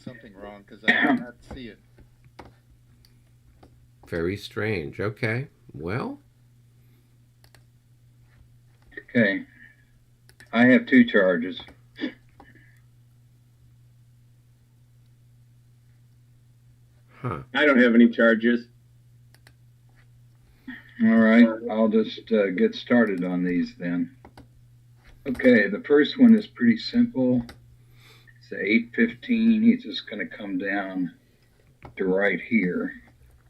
something wrong because I cannot see it. Very strange. Okay. Well. Okay. I have 2 charges. Huh. I don't have any charges. All right, I'll just get started on these then. Okay, the first one is pretty simple. It's 815. He's just going to come down to right here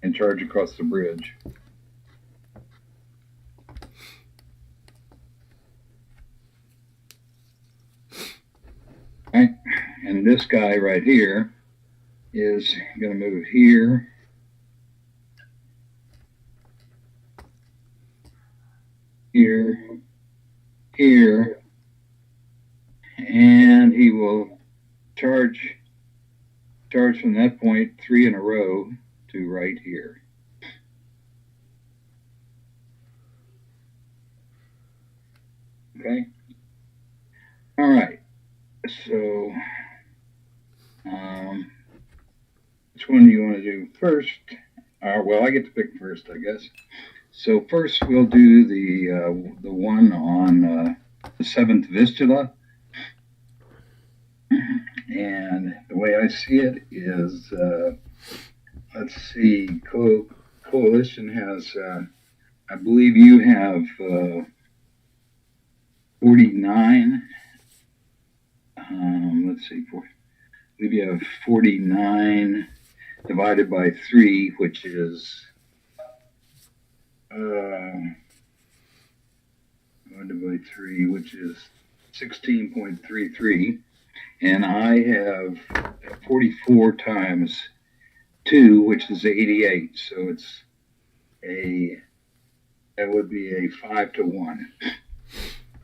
and charge across the bridge. Okay, and this guy right here is going to move here. Here, here, and he will charge from that point 3 in a row to right here. Okay. All right. So, which one do you want to do first? Well, I get to pick first, I guess. So first we'll do the one on the 7th Vistula. And the way I see it is, let's see, Coalition has, I believe you have 49. Let's see, I believe you have 49 divided by 3, which is divided by 3, which is 16.33. And I have 44 times 2, which is 88. So that would be a 5 to 1.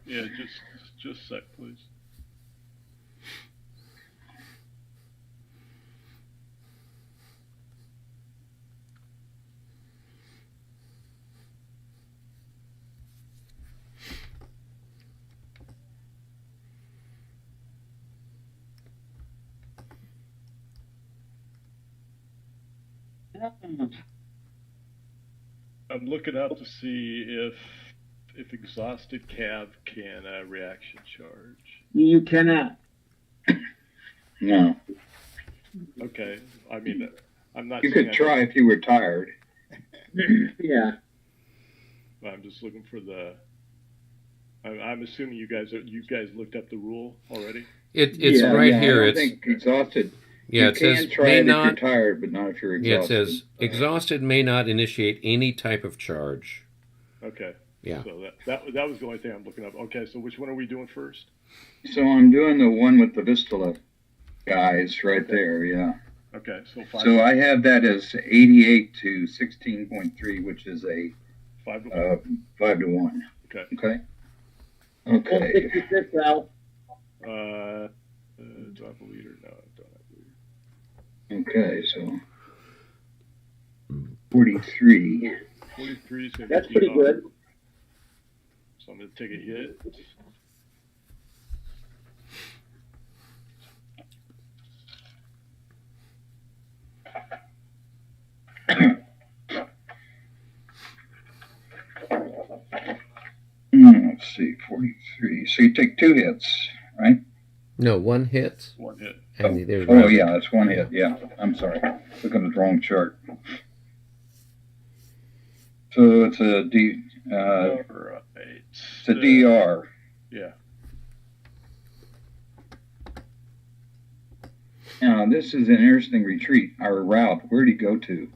Yeah, just a sec, please. I'm looking up to see if exhausted cav can reaction charge. You cannot. No. Okay, I mean, I'm not. You could try if you were tired. Yeah. I'm just looking for the. I'm assuming you guys looked up the rule already. It's Yeah, right yeah, here. I don't It's think exhausted. yeah. You It says can try may it not. if you're tired, but not if you're Yeah, exhausted. it says exhausted may not initiate any type of charge. Okay. Yeah. So that was the only thing I'm looking up. Okay, so which one are we doing first? So I'm doing the one with the Vistula guys right there, yeah. Okay, so 5. So I have that as 88 to 16.3, which is a 5 to 1. 5 to 1. Okay. Okay. Okay. 66 out. Do I have a leader? No, I don't have a leader. Okay, so 43. 43 is going to be That's pretty good. So I'm going to take a hit. Let's see, 43. So you take 2 hits, right? No, 1 hit. 1 hit. And there's Oh, yeah, that's 1 hit. Yeah, I'm sorry. Looking at the wrong chart. So it's a D. It's a DR. Yeah. Now this is an interesting retreat. Our route. Where'd he go to?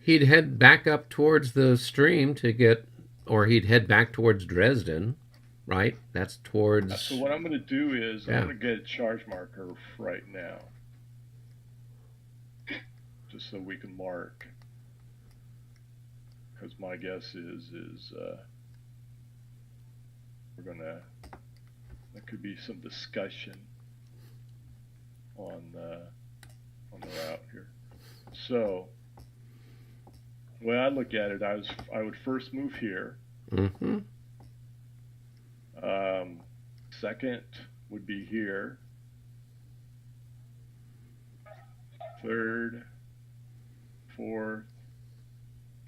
He'd head back up towards the stream to get, or he'd head back towards Dresden, right? That's towards. So what I'm going to do is Yeah. I'm going to get a charge marker right now, just so we can mark. Because my guess is we're gonna. There could be some discussion on the route here. So, the way I look at it, I would first move here. Mm-hmm. Second would be here. 3rd, 4th,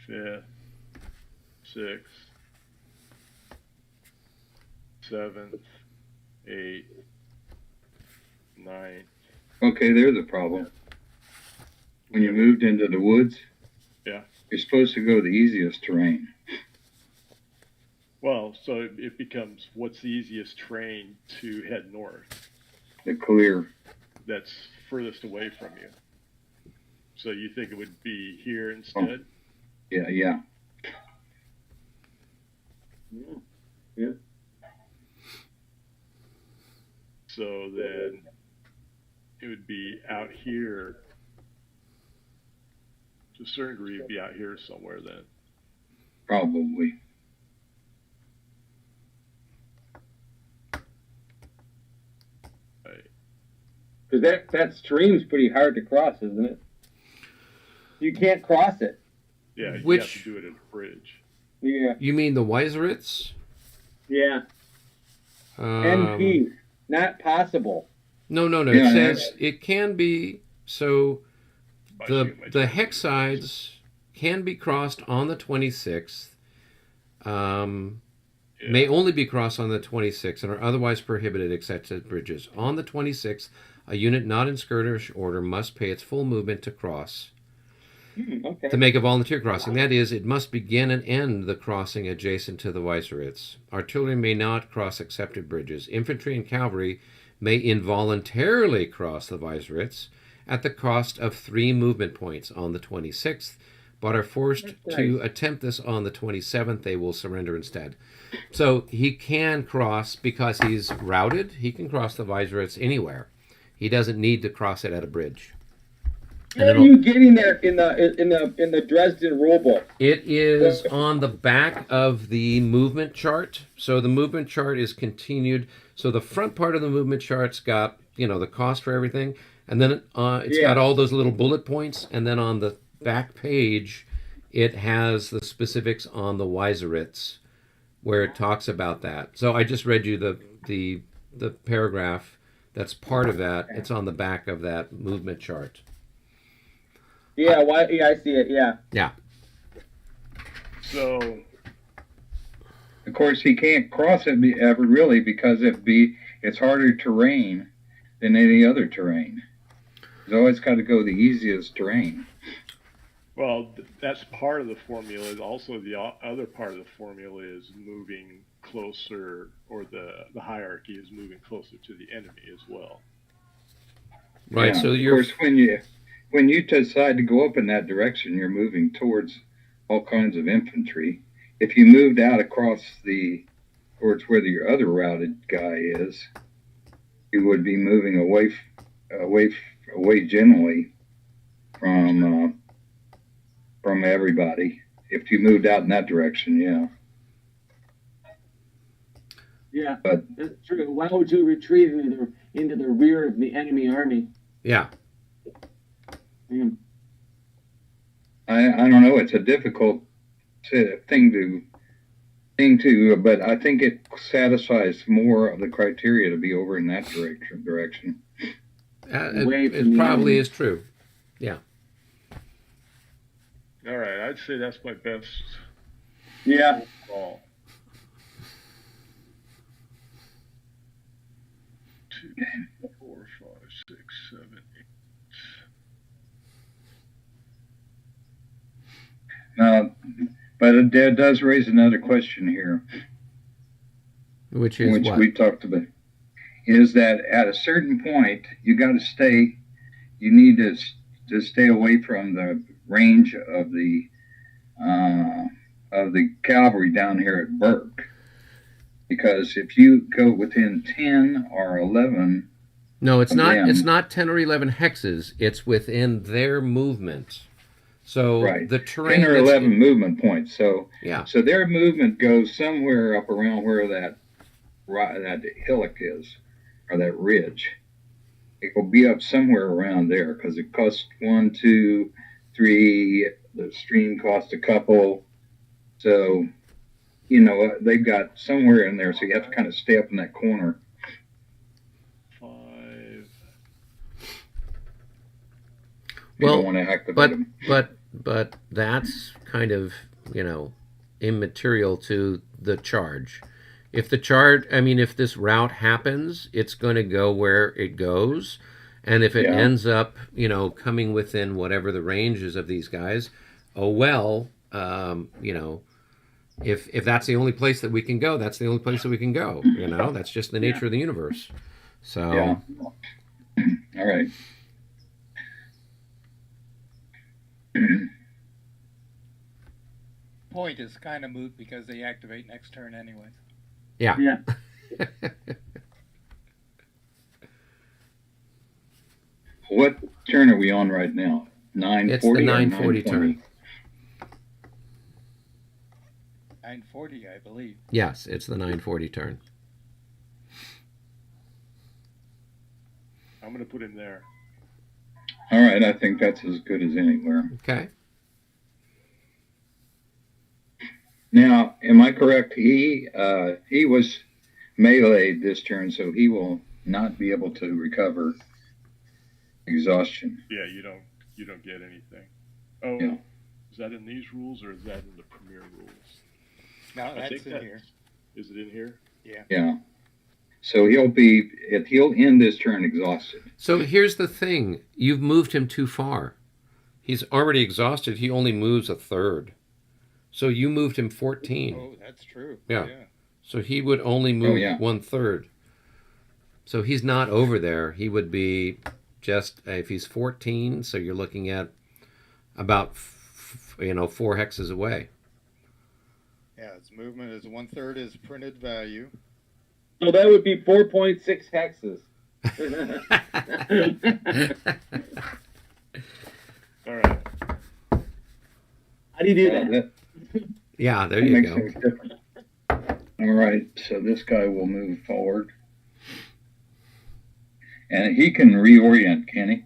5th, 6th, 7th, 8th, 9th. Okay, there's a problem. When you moved into the woods, Yeah. you're supposed to go the easiest terrain. Well, so it becomes what's the easiest terrain to head north The clear. that's furthest away from you. So you think it would be here instead? Yeah. Yeah. Yeah. So then it would be out here. To a certain degree, it'd be out here somewhere then. Probably. Right. Because that stream's pretty hard to cross, isn't it? You can't cross it. Yeah, you Which- have to do it at a bridge. Yeah. You mean the Weiseritz? Yeah. Um, NP. Not possible. No. Yeah, It says it can be. So By the shooting my the target. hex sides can be crossed on the 26th. Yeah. May only be crossed on the 26th and are otherwise prohibited except at bridges. On the 26th, a unit not in skirmish order must pay its full movement to cross. Okay. To make a volunteer crossing, that is, it must begin and end the crossing adjacent to the Weiseritz. Artillery may not cross accepted bridges. Infantry and cavalry may involuntarily cross the Weiseritz at the cost of 3 movement points on the 26th, but are forced That's to nice. attempt this on the 27th. They will surrender instead. So he can cross because he's routed. He can cross the Weiseritz anywhere. He doesn't need to cross it at a bridge. How are you getting there in the Dresden rulebook? It is on the back of the movement chart. So the movement chart is continued. So the front part of the movement chart's got, the cost for everything. And then it's got all those little bullet points. And then on the back page, it has the specifics on the Weiseritz where it talks about that. So I just read you the paragraph that's part of that. It's on the back of that movement chart. Yeah, I see it, yeah. Yeah. So Of course, he can't cross it ever really because it's harder terrain than any other terrain. He's always got to go the easiest terrain. well, that's part of the formula. Also, the other part of the formula is moving closer, or the hierarchy is moving closer to the enemy as well. Right. Yeah, So of you're course, when you decide to go up in that direction, you're moving towards all kinds of infantry. If you moved out across towards where your other routed guy is, you would be moving away generally from everybody. If you moved out in that direction, yeah. Yeah, But that's true. Why would you retreat into the rear of the enemy army? yeah. Yeah. I don't know. It's a difficult thing to, but I think it satisfies more of the criteria to be over in that direction. Away from It the probably enemy. is true. All right, I'd say that's my best Yeah. call. 2, 4, 5, 6, 7, 8. Now, but it does raise another question here, Which is which what? we talked about, is that at a certain point you need to stay away from the range of the cavalry down here at Burke, because if you go within 10 or 11, No, it's not. them. It's not 10 or 11 hexes. It's within their movement. So right, the terrain. 10 or that's 11 movement points. So Yeah. so their movement goes somewhere up around where that hillock is, or that ridge. It will be up somewhere around there because it costs 1, 2, 3. The stream costs a couple. So, they've got somewhere in there. So you have to kind of stay up in that corner. 5. You Well, don't want to activate but them. but that's kind of, immaterial to the charge. If the charge, I mean, if this route happens, it's going to go where it goes, and if it Yeah. ends up, coming within whatever the range is of these guys, oh well, if that's the only place that we can go, that's the only place that we can go. That's just the nature of the universe. So Yeah. All right. Point is kind of moot because they activate next turn anyways. yeah. Yeah. What turn are we on right now? 940 It's the or 940 920? turn. 940, I believe. Yes, it's the 940 turn. I'm going to put him there. All right, I think that's as good as anywhere. Okay. Now, am I correct? He was meleeed this turn, so he will not be able to recover exhaustion. Yeah, you don't get anything. Oh, Yeah. is that in these rules or is that in the Premier rules? No, I that's think in that- here. Is it in here? Yeah. So he'll end this turn exhausted. So here's the thing. You've moved him too far. He's already exhausted. He only moves a third. So you moved him 14. Oh, that's true. Yeah. So he would only move yeah. 1/3. So he's not over there. He would be just, if he's 14, so you're looking at about, 4 hexes away. Yeah, its movement is 1/3 is printed value. So that would be 4.6 hexes. All right. How do you do that? That Yeah, there that you makes go. things different. All right, so this guy will move forward. And he can reorient, can he?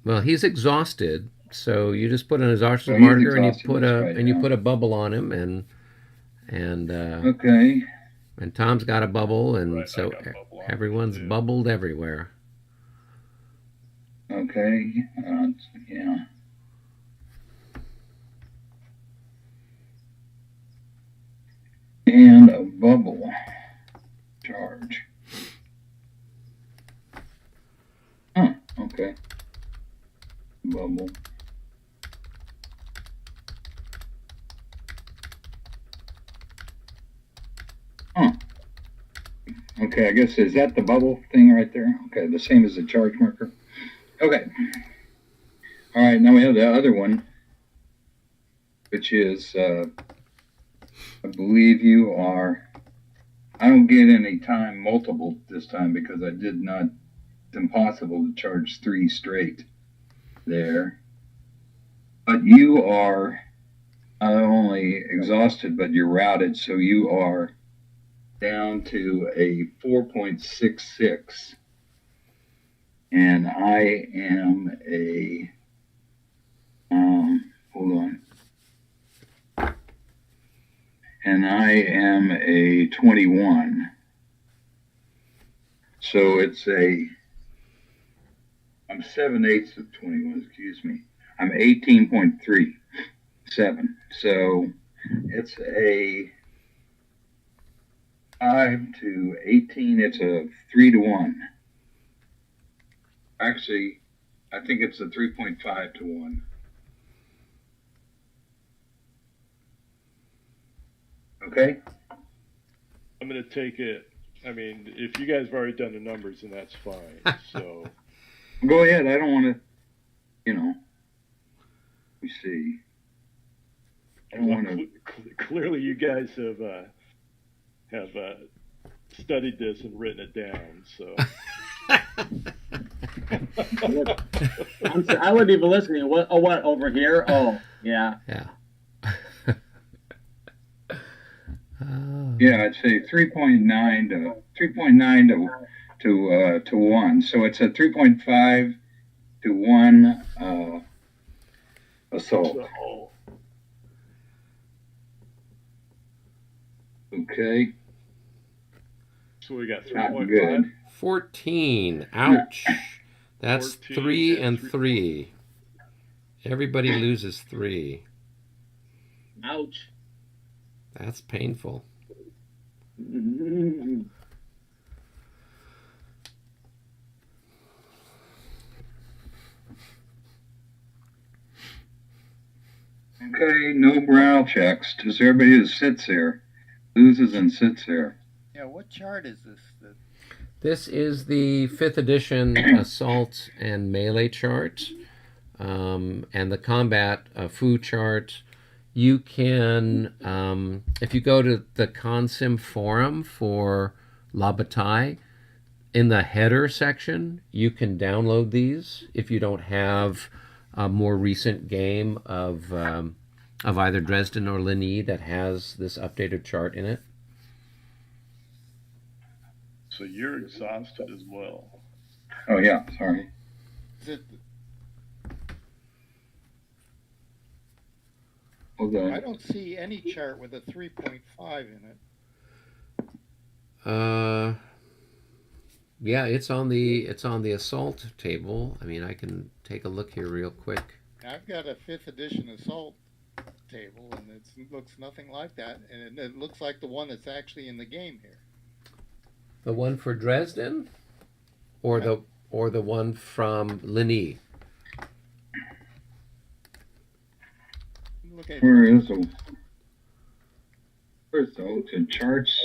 Well, he's exhausted, so you just put an exhaustion Oh, he's marker and you exhausted, put that's a right, and you yeah. put a bubble on him, and Okay. and Tom's got a bubble, and Right, I so got a bubble on everyone's me, too. bubbled everywhere. Okay. Yeah. And a bubble charge. Huh. Okay. Bubble. Huh. Okay, I guess, is that the bubble thing right there? Okay, the same as the charge marker. Okay. All right, now we have the other one, which is, I believe you are, I don't get any time multiple this time because I did not, it's impossible to charge 3 straight there. But you are not only exhausted, but you're routed, so you are down to a 4.66. And I am a, hold on. And I am a 21. So it's I'm 7/8 of 21, excuse me. I'm 18.37. So it's a 5 to 18, it's a 3 to 1. Actually, I think it's a 3.5 to 1. Okay? I'm going to take it. I mean, if you guys have already done the numbers, then that's fine. So, Go ahead. I don't want to, let me see. I don't want to. clearly you guys have studied this and written it down. So, I wasn't even listening. What? Oh, what over here? Oh, yeah. Yeah. Yeah, I'd say 3.9 to 1. So it's a 3.5 to 1 assault. so Okay, we got not 3.5. good. 14. Ouch. That's 14 3 and and 3. Everybody loses 3. Ouch. That's painful. Okay, no morale checks. Just everybody that sits there loses and sits there. Yeah, what chart is this? This is the 5th edition assault and melee chart, and the combat foo chart. You can, if you go to the Consim forum for La Bataille, in the header section, you can download these if you don't have a more recent game of either Dresden or Ligny that has this updated chart in it. So you're exhausted as well. Oh yeah, sorry. Is it? Hold I on. don't see any chart with a 3.5 in it. Yeah, it's on the assault table. I mean, I can take a look here real quick. I've got a 5th edition assault table, and it looks nothing like that, and it looks like the one that's actually in the game here. The one for Dresden, or the one from Ligny. Look at Where's the Ultimate charts?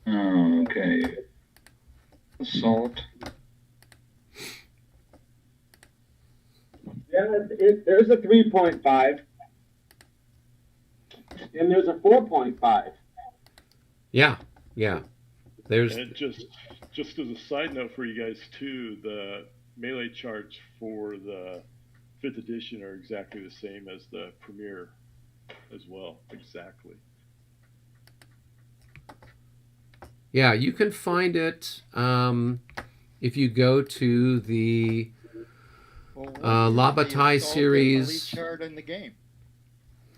Oh, okay. Assault. Yeah, there's a 3.5. And there's a 4.5. Yeah. There's And just as a side note for you guys too, the melee charts for the 5th edition are exactly the same as the premiere as well. Exactly. Yeah, you can find it if you go to the La Bataille series. Chart in the game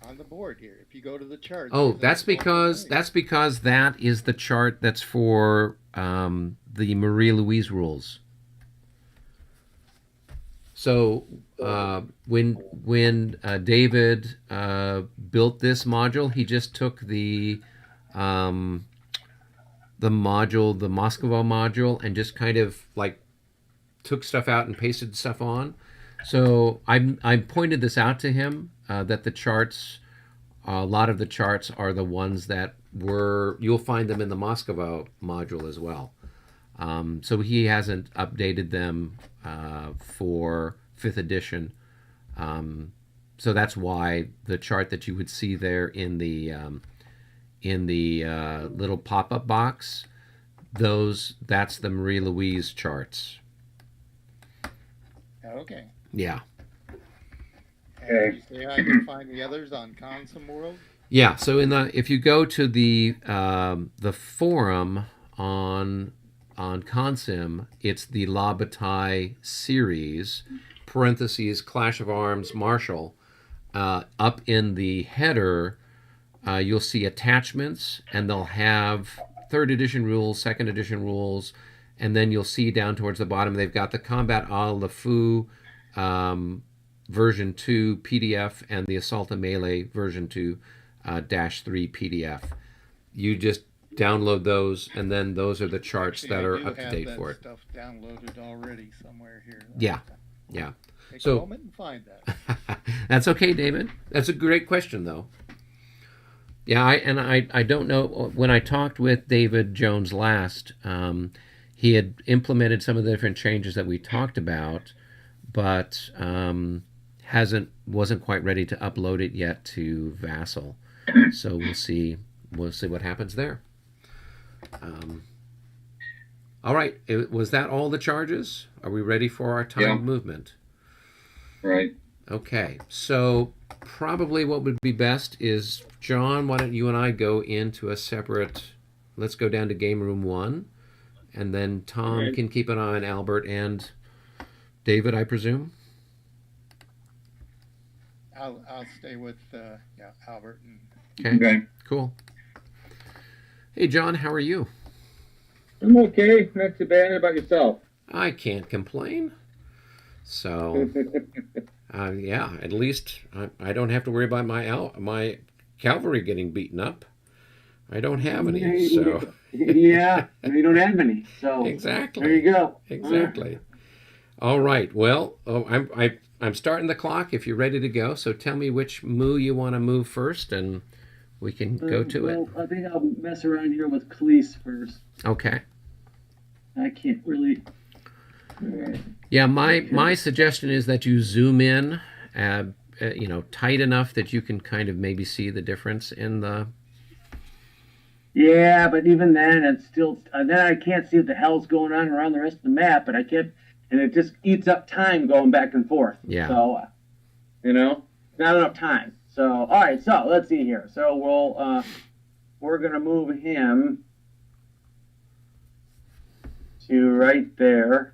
on the board here. If you go to the chart. Oh, that's because that is the chart that's for the Marie Louise rules. So when David built this module, he just took the module, the Moscow module, and just kind of like took stuff out and pasted stuff on. So I pointed this out to him that the charts, a lot of the charts are the ones that you'll find them in the Moscow module as well. So he hasn't updated them for 5th edition. So that's why the chart that you would see there in the little pop-up box, that's the Marie Louise charts. Okay. Yeah. And you say I can find the others on Consim World? Yeah, so if you go to the forum on Consim, it's the La Bataille series, parentheses, Clash of Arms, Marshall. Up in the header, you'll see attachments, and they'll have 3rd edition rules, 2nd edition rules, and then you'll see down towards the bottom, they've got the Combat à la Fou version 2 PDF and the Assault and Melee version 2 -3 PDF. You just download those, and then those are the charts that are up to date for it. Stuff downloaded already somewhere here. Yeah. Take So- a moment and find that. That's okay, David. That's a great question, though. Yeah, I don't know. When I talked with David Jones last, he had implemented some of the different changes that we talked about, but wasn't quite ready to upload it yet to Vassal. So we'll see what happens there. All right, was that all the charges? Are we ready for our time movement? Right. Okay, so probably what would be best is, John, why don't you and I go into a separate, let's go down to game room 1, and then Tom can keep an eye on Albert and David, I presume? I'll stay with Albert. And Okay. Cool. Hey, John, how are you? I'm okay. Not too bad. How about yourself? I can't complain. So, yeah, at least I don't have to worry about my cavalry getting beaten up. I don't have any, so Yeah, you don't have any. So exactly. there you go. Exactly. All right. Well, I'm starting the clock. If you're ready to go, so tell me which moo you want to move first, and we can go to it. I think I'll mess around here with Cleese first. Okay. I can't really. All right. Yeah, my suggestion is that you zoom in, tight enough that you can kind of maybe see the difference in the. Yeah, but even then, it's still. Then I can't see what the hell's going on around the rest of the map. But I can't, and it just eats up time going back and forth. Yeah. So, not enough time. So, all right. So let's see here. So we're gonna move him to right there,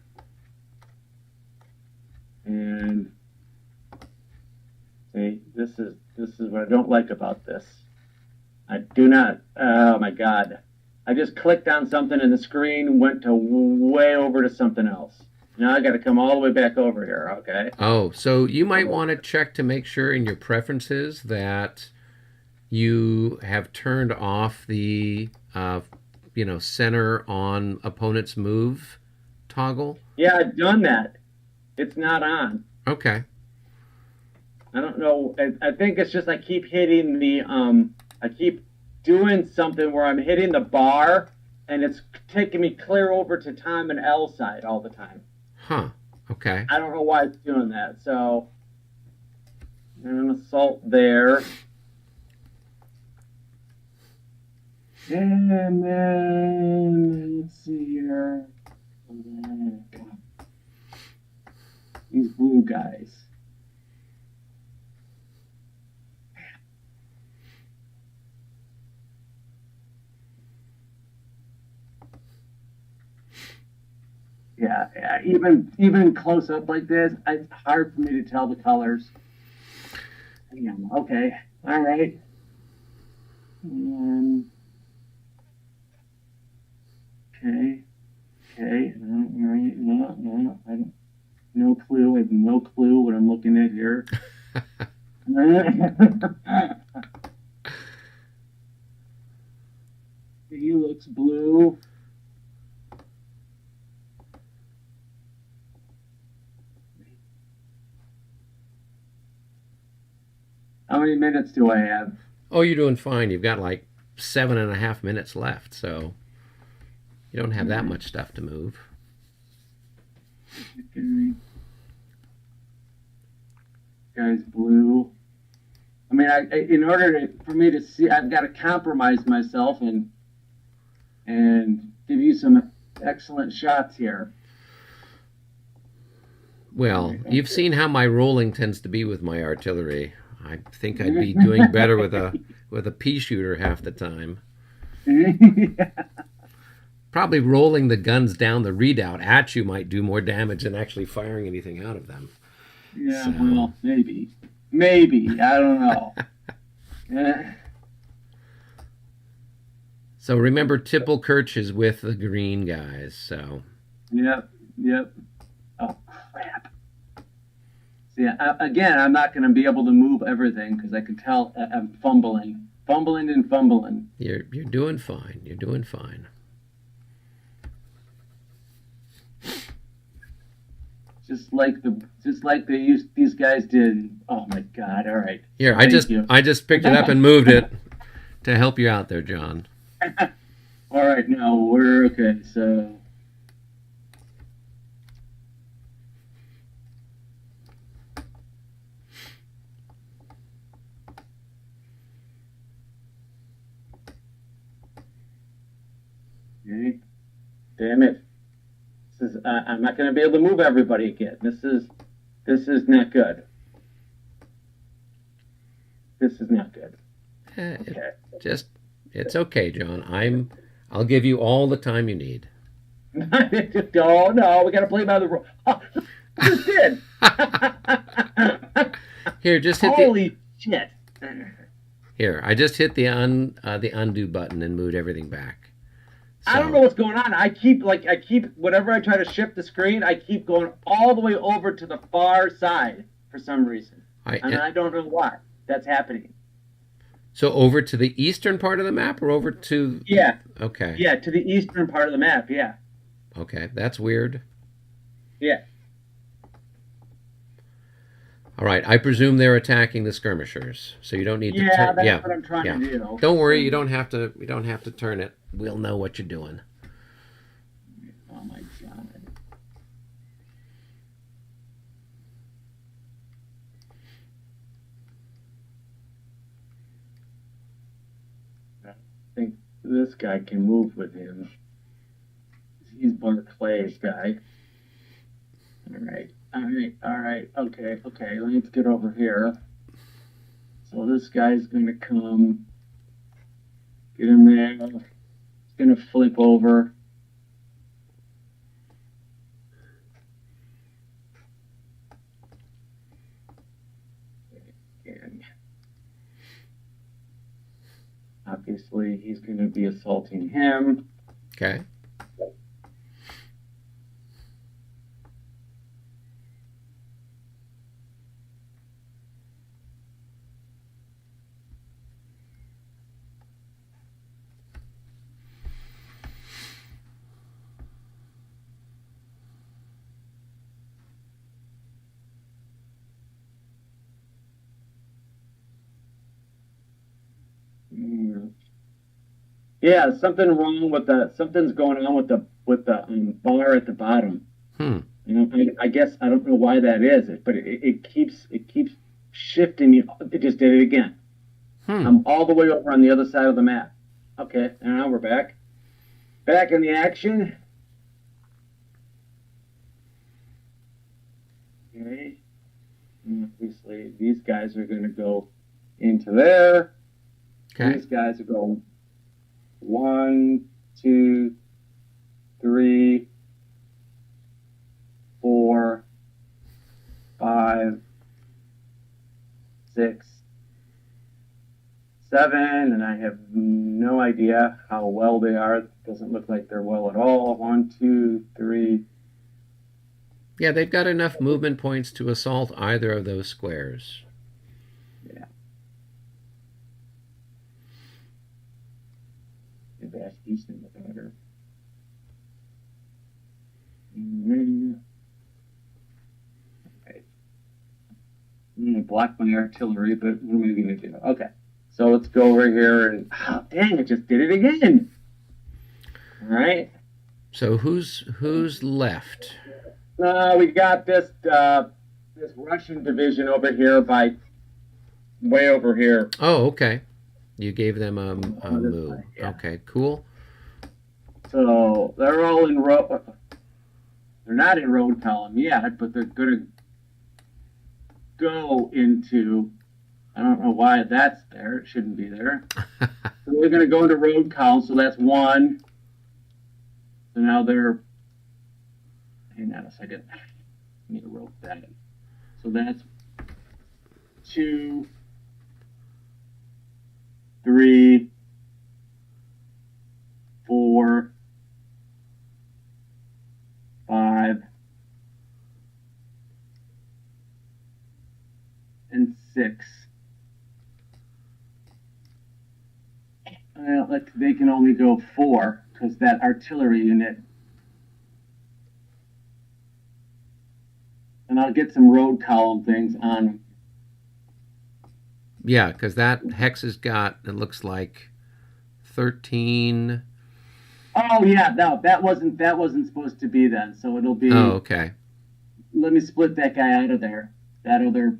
and see, this is what I don't like about this. I do not. Oh my God! I just clicked on something and the screen went to way over to something else. Now I got to come all the way back over here. Okay. Oh, so you might want to check to make sure in your preferences that you have turned off the center on opponent's move toggle. Yeah, I've done that. It's not on. Okay. I don't know. I think it's just I keep hitting the I keep doing something where I'm hitting the bar, and it's taking me clear over to Tom and L side all the time. Huh. Okay. I don't know why it's doing that. So, an assault there. And then, let's see here. These blue guys. Yeah, even close up like this, it's hard for me to tell the colors. Yeah, okay, all right. Okay. No, I don't. No clue. I have no clue what I'm looking at here. He looks blue. How many minutes do I have? Oh, you're doing fine. You've got like 7.5 minutes left, so you don't have that much stuff to move. Okay. Guy's blue. I mean, in order for me to see, I've got to compromise myself and give you some excellent shots here. Well, you've seen how my rolling tends to be with my artillery. I think I'd be doing better with a pea shooter half the time. Yeah. Probably rolling the guns down the redoubt at you might do more damage than actually firing anything out of them. Yeah, So. well, maybe. I don't know. Yeah. So remember, Tippelkirch is with the green guys, so... Yep. Oh, crap. See, again, I'm not going to be able to move everything because I can tell I'm fumbling. You're doing fine. You're doing fine. Just like these guys did. Oh my God! All right. Here, Thank I you. just picked it up and moved it to help you out there, John. All right, now we're okay. So. Okay. Damn it. This is, I'm not going to be able to move everybody again. This is not good. This is not good. Okay. It's okay, John. I'll give you all the time you need. No, we got to play by the rules. Oh, I just did. Here, just hit Holy shit. Here, I just hit the undo button and moved everything back. I don't know what's going on. I keep whenever I try to shift the screen, I keep going all the way over to the far side for some reason. And I don't know why that's happening. So over to the eastern part of the map, or over to... Yeah. Okay. Yeah, to the eastern part of the map, yeah. Okay, that's weird. Yeah. All right, I presume they're attacking the skirmishers, so you don't need to turn. Yeah, that's what I'm trying to do. Don't worry, you don't have to turn it. We'll know what you're doing. Oh my god. I think this guy can move with him. He's Barclay's guy. All right. Okay. Let's get over here. So this guy's gonna come. Get him there. He's gonna flip over. And obviously, he's gonna be assaulting him. Okay. Yeah, something's going on with the bar at the bottom. You know, I guess I don't know why that is, but it keeps shifting me. It just did it again. I'm all the way over on the other side of the map. Okay, and now we're back in the action. Okay, and obviously these guys are going to go into there. Okay. These guys are going 1, 2, 3, 4, 5, 6, 7, and I have no idea how well they are. It doesn't look like they're well at all. 1, 2, 3. Yeah, they've got enough movement points to assault either of those squares. Yeah. The best Eastern the better. Okay. I'm going to block my artillery, but what am I going to do? Okay. So let's go over here and... Oh, dang, it just did it again. All right. So who's left? We got this Russian division over here way over here. Oh, okay. You gave them a move. Yeah. Okay, cool. So they're all in road. They're not in road column yet, but they're going to go into. I don't know why that's there. It shouldn't be there. So they're going to go into road column. So that's 1. So now they're. Hang on a second. I need to rope that in. So that's 2, 3, 4, 5, and 6. Well, they can only go 4 because that artillery unit. And I'll get some road column things on. Yeah, because that hex has got, it looks like 13. Oh yeah, no, that wasn't supposed to be then. So it'll be. Oh, okay. Let me split that guy out of there. That other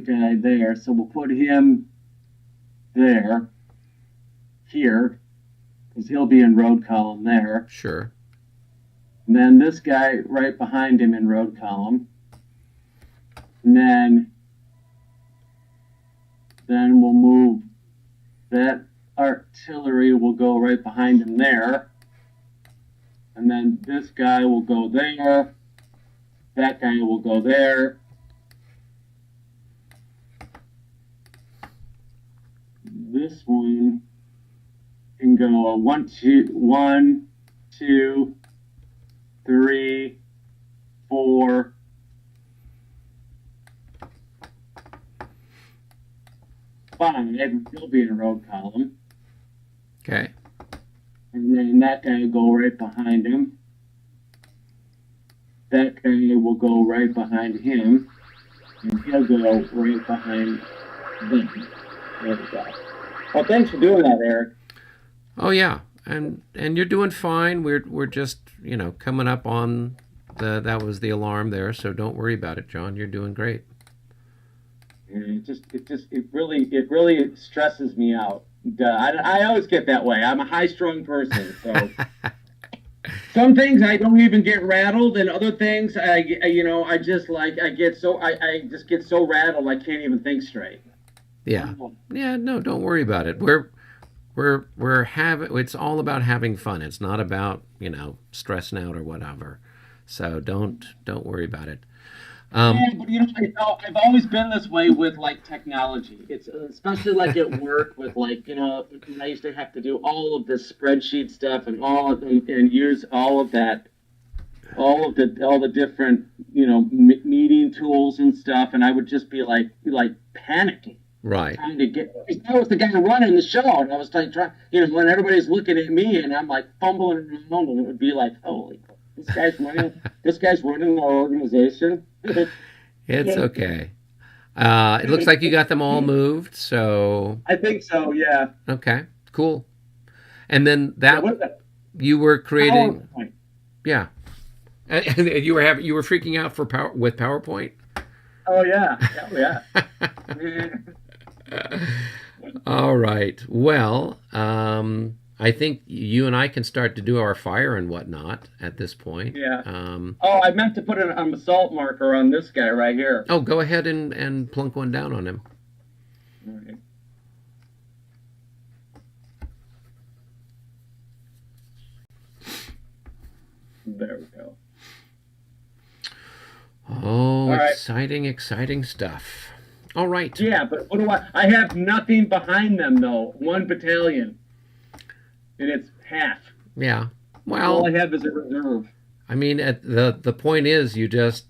guy there. So we'll put him there, here, because he'll be in road column there. Sure. And then this guy right behind him in road column. And then we'll move that artillery will go right behind him there. And then this guy will go there. That guy will go there. This one and go 1, 2, 3, 4. He'll be in a road column. Okay. And then that guy will go right behind him. That guy will go right behind him. And he'll go right behind them. There we go. Well, thanks for doing that, Eric. Oh yeah, and you're doing fine. We're just coming up on that was the alarm there, so don't worry about it, John. You're doing great. And it really stresses me out. I always get that way. I'm a high-strung person, so some things I don't even get rattled, and other things I just get so rattled I can't even think straight. Yeah. Yeah. No, don't worry about it. We're having. It's all about having fun. It's not about stressing out or whatever. So don't worry about it. Yeah, but I've always been this way with like technology. It's especially like at work with when I used to have to do all of this spreadsheet stuff and use all of that, all the different meeting tools and stuff, and I would just be like panicking. Right. Trying to get. I was the guy running the show, and I was like trying, when everybody's looking at me, and I'm like fumbling around, and it would be like, holy. This guy's running the organization. It's okay. It looks like you got them all moved, so I think so. Yeah. Okay. Cool. And then you were creating. PowerPoint. Yeah. And you were freaking out with PowerPoint. Oh yeah. Oh yeah. All right. Well, I think you and I can start to do our fire and whatnot at this point. Yeah. I meant to put an assault marker on this guy right here. Oh, go ahead and plunk one down on him. All right. There we go. Oh, exciting stuff. All right. Yeah, but what do I have nothing behind them, though. 1 battalion. And it's half. Yeah. Well, all I have is a reserve. I mean, the point is you just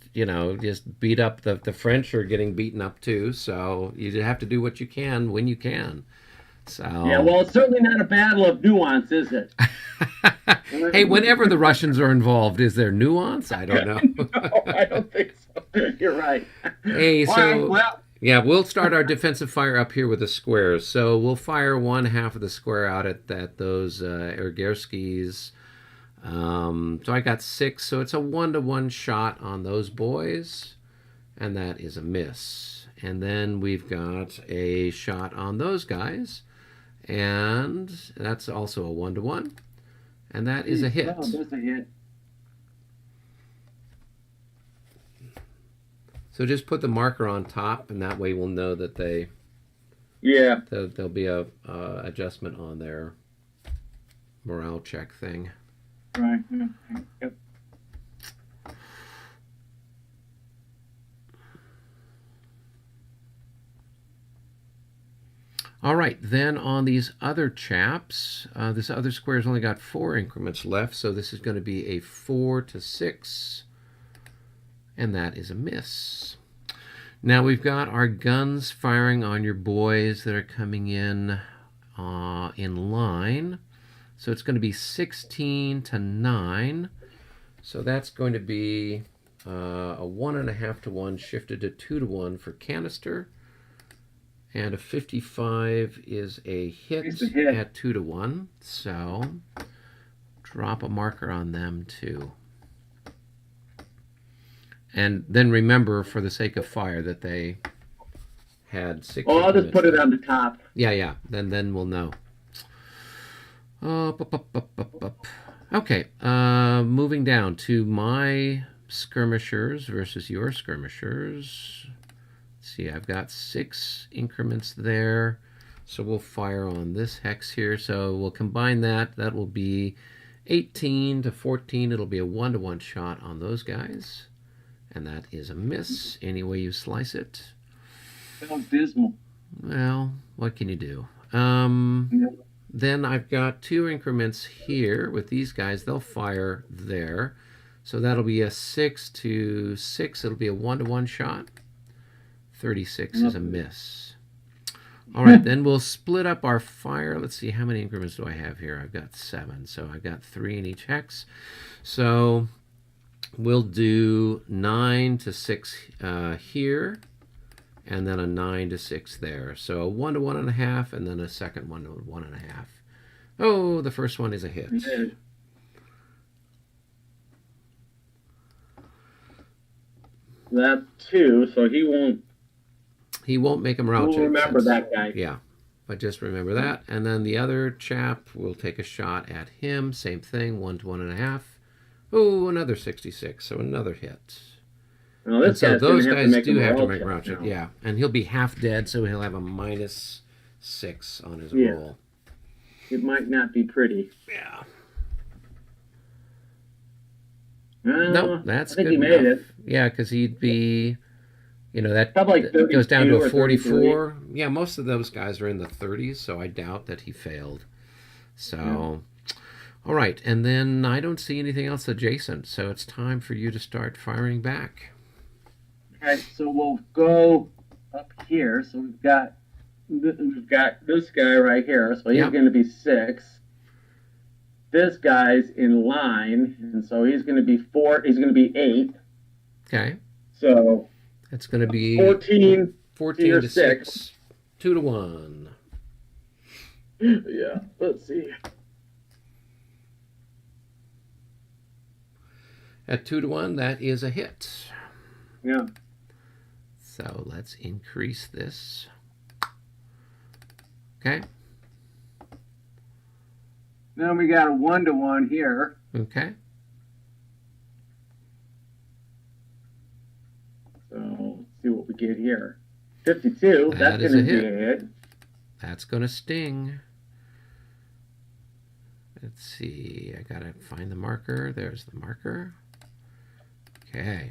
beat up the French are getting beaten up too, so you have to do what you can when you can. So yeah, well, it's certainly not a battle of nuance, is it? Hey, whenever the Russians are involved, is there nuance? I don't know. No, I don't think so. You're right. Hey, so right, well, yeah, we'll start our defensive fire up here with the squares. So we'll fire one half of the square out at those Ergerskis. So I got 6, so it's a 1-to-1 shot on those boys, and that is a miss. And then we've got a shot on those guys, and that's also a 1-to-1, and that is a hit. Oh, there's a hit. So just put the marker on top, and that way we'll know that there'll be a adjustment on their morale check thing. Right. Yep. All right, then on these other chaps, this other square's only got 4 increments left, so this is going to be a 4-to-6, and that is a miss. Now we've got our guns firing on your boys that are coming in line. So it's going to be 16-to-9. So that's going to be a 1.5-to-1 shifted to 2-to-1 for canister. And a 55 is a hit at 2-to-1. So drop a marker on them too. And then remember, for the sake of fire, that they had 6. Oh, I'll just put it on the top. Yeah. Then we'll know. Okay, moving down to my skirmishers versus your skirmishers. Let's see, I've got 6 increments there, so we'll fire on this hex here. So we'll combine that. That will be 18-to-14. It'll be a 1-to-1 shot on those guys, and that is a miss any way you slice it. Sounds dismal. Well, what can you do? Yeah. then I've got 2 increments here with these guys. They'll fire there. So that'll be a 6 to 6. It'll be a 1-to-1 shot. 36 is a miss. All right, then we'll split up our fire. Let's see, how many increments do I have here? I've got 7, so I've got 3 in each hex. So we'll do 9 to 6 here, and then a 9 to 6 there. So a 1 to 1.5, and then a second 1 to 1.5. Oh, the first one is a hit. That's 2, so he won't. He won't make a morale check. Remember that guy. Yeah, but just remember that. And then the other chap, will take a shot at him. Same thing, 1 to 1.5. Oh, another 66, so another hit. Well, this so those guys do have to make make a morale check. Yeah, and he'll be half dead, so he'll have a -6 on his roll. It might not be pretty. Yeah. No, that's I think good he made enough. it. Yeah, because he'd be, that Probably like goes down to a 32 or 44. Yeah, most of those guys are in the 30s, so I doubt that he failed. So, all right, and then I don't see anything else adjacent, so it's time for you to start firing back. All right, so we'll go up here. So we've got this guy right here, so he's going to be 6. This guy's in line, and so he's going to be 4. He's going to be 8. Okay. So it's going to be 14 to 6. 2 to 1. Yeah. Let's see. At 2 to 1, that is a hit. Yeah. So let's increase this. Okay. Then we got a 1 to 1 here. Okay. So let's see what we get here. 52. That That's is going to a be a hit. That's going to sting. Let's see. I got to find the marker. There's the marker. Okay.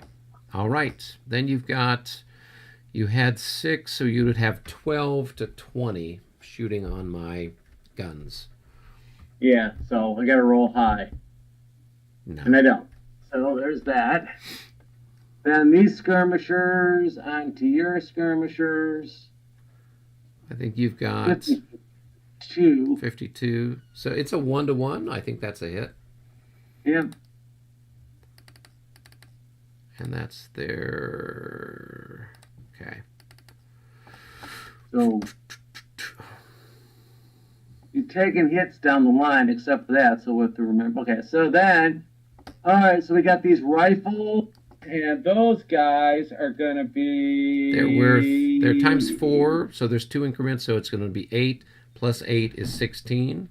All right. Then you had 6, so you would have 12 to 20 shooting on my guns. Yeah, so I got to roll high. No. And I don't. So there's that. Then these skirmishers onto your skirmishers. I think you've got 52. So it's a 1 to 1. I think that's a hit. Yeah. And that's their... Okay. So you're taking hits down the line except for that, so we have to remember. Okay, so then, all right, so we got these rifles, and those guys are going to be... They're times 4, so there's 2 increments, so it's going to be 8 plus 8 is 16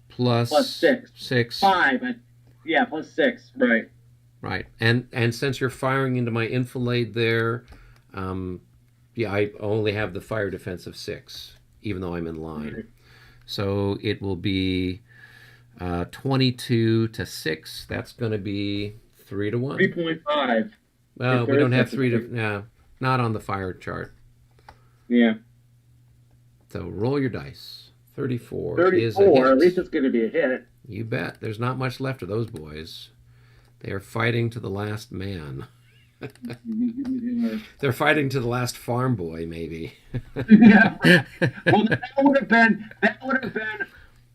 plus 6. 5. Yeah, plus 6, right. Right, and since you're firing into my enfilade there, I only have the fire defense of 6, even though I'm in line. Right. So it will be 22 to 6. That's going to be 3 to 1. 3.5. Well, we don't have 3 to... not on the fire chart. Yeah. So roll your dice. 34 is a 34, hit. at least it's going to be a hit. You bet. There's not much left of those boys. They are fighting to the last man. They're fighting to the last farm boy, maybe. Yeah. Well, that would have been.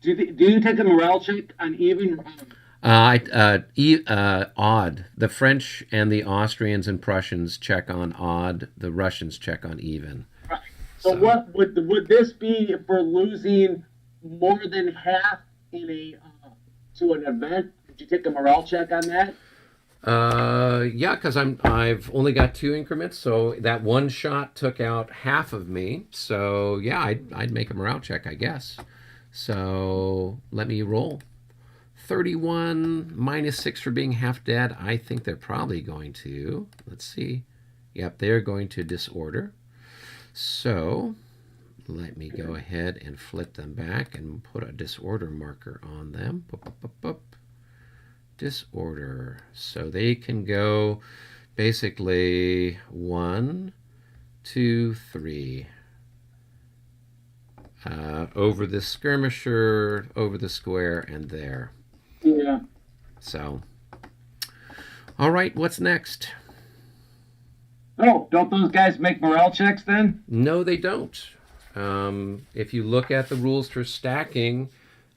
Do you take a morale check on even? Odd. The French and the Austrians and Prussians check on odd. The Russians check on even. Right. So what would this be if we're losing more than half in to an event? Did you take a morale check on that? Yeah, because I've only got 2 increments, so that one shot took out half of me. So yeah, I'd make a morale check, I guess. So let me roll. 31 minus 6 for being half dead. I think they're probably going to. Let's see. Yep, they're going to disorder. So let me go ahead and flip them back and put a disorder marker on them. Disorder. So they can go basically 1, 2, 3. over the skirmisher, over the square, and there. Yeah. So, all right, what's next? Oh, don't those guys make morale checks then? No, they don't. If you look at the rules for stacking,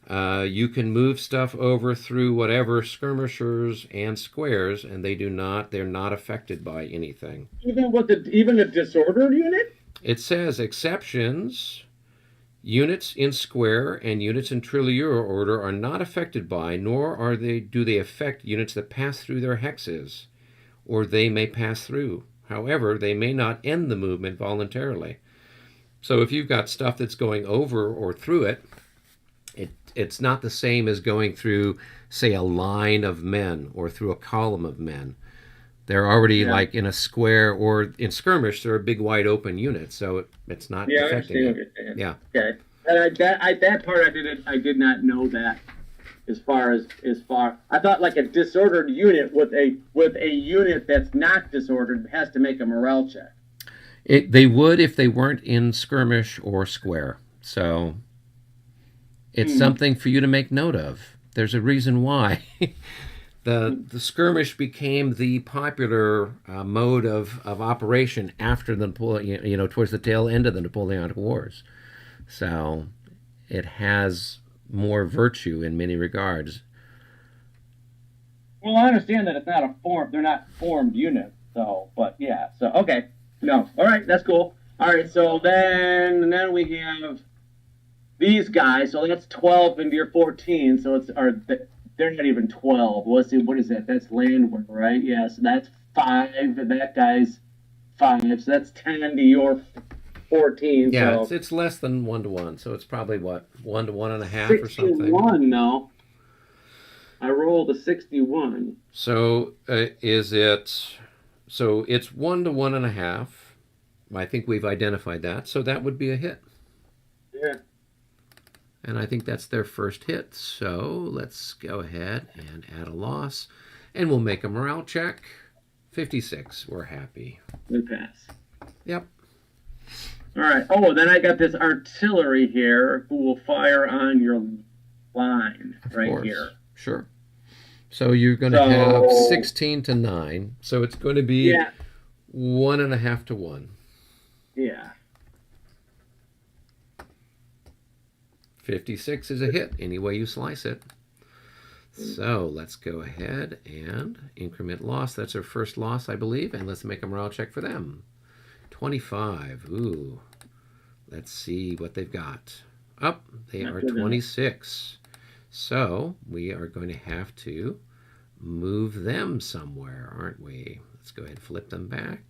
you can move stuff over through whatever skirmishers and squares, and they're not affected by anything. Even a disordered unit? It says exceptions. Units in square and units in trillier order are not affected by, nor do they affect units that pass through their hexes, or they may pass through. However, they may not end the movement voluntarily. So if you've got stuff that's going over or through it, it's not the same as going through, say, a line of men or through a column of men. They're already like in a square, or in skirmish, they're a big wide open unit, so it's not affecting it. Yeah. Okay. And that part I did not know that. As far I thought like a disordered unit with a unit that's not disordered has to make a morale check. They would if they weren't in skirmish or square. So it's something for you to make note of. There's a reason why. The skirmish became the popular mode of operation after the Napoleon, towards the tail end of the Napoleonic Wars. So it has more virtue in many regards. Well, I understand that they're not formed units, but yeah, okay. No. All right, that's cool. All right, so then we have these guys, so that's 12 into your 14, so they're not even 12. Let's see, what is that? That's landward, right? Yeah, so that's 5, and that guy's 5, so that's 10 to your 14. Yeah, so. it's less than 1 to 1, so it's probably, 1 to 1.5 or something? 61, no. I rolled a 61. So so it's 1 to 1.5. I think we've identified that, so that would be a hit. Yeah. And I think that's their first hit. So let's go ahead and add a loss. And we'll make a morale check. 56. We're happy. We pass. Yep. All right. Oh, then I got this artillery here who will fire on your line right here. Sure. So you're going to have 16 to 9. So it's going to be 1.5 to 1. Yeah. 56 is a hit, any way you slice it. So let's go ahead and increment loss. That's our first loss, I believe. And let's make a morale check for them. 25. Ooh. Let's see what they've got. They are 26. So we are going to have to move them somewhere, aren't we? Let's go ahead and flip them back.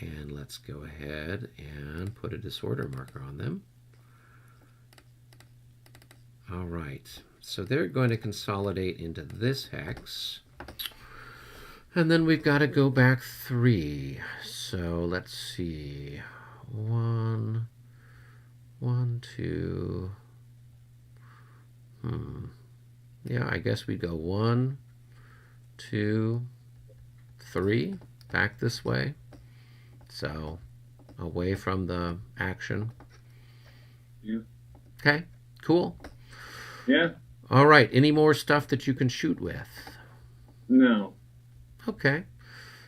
And let's go ahead and put a disorder marker on them. All right, so they're going to consolidate into this hex. And then we've got to go back 3. So let's see. 1, 2. Yeah, I guess we go 1, 2, 3. Back this way. So away from the action. Yeah. Okay, cool. Yeah. All right. Any more stuff that you can shoot with? No. Okay.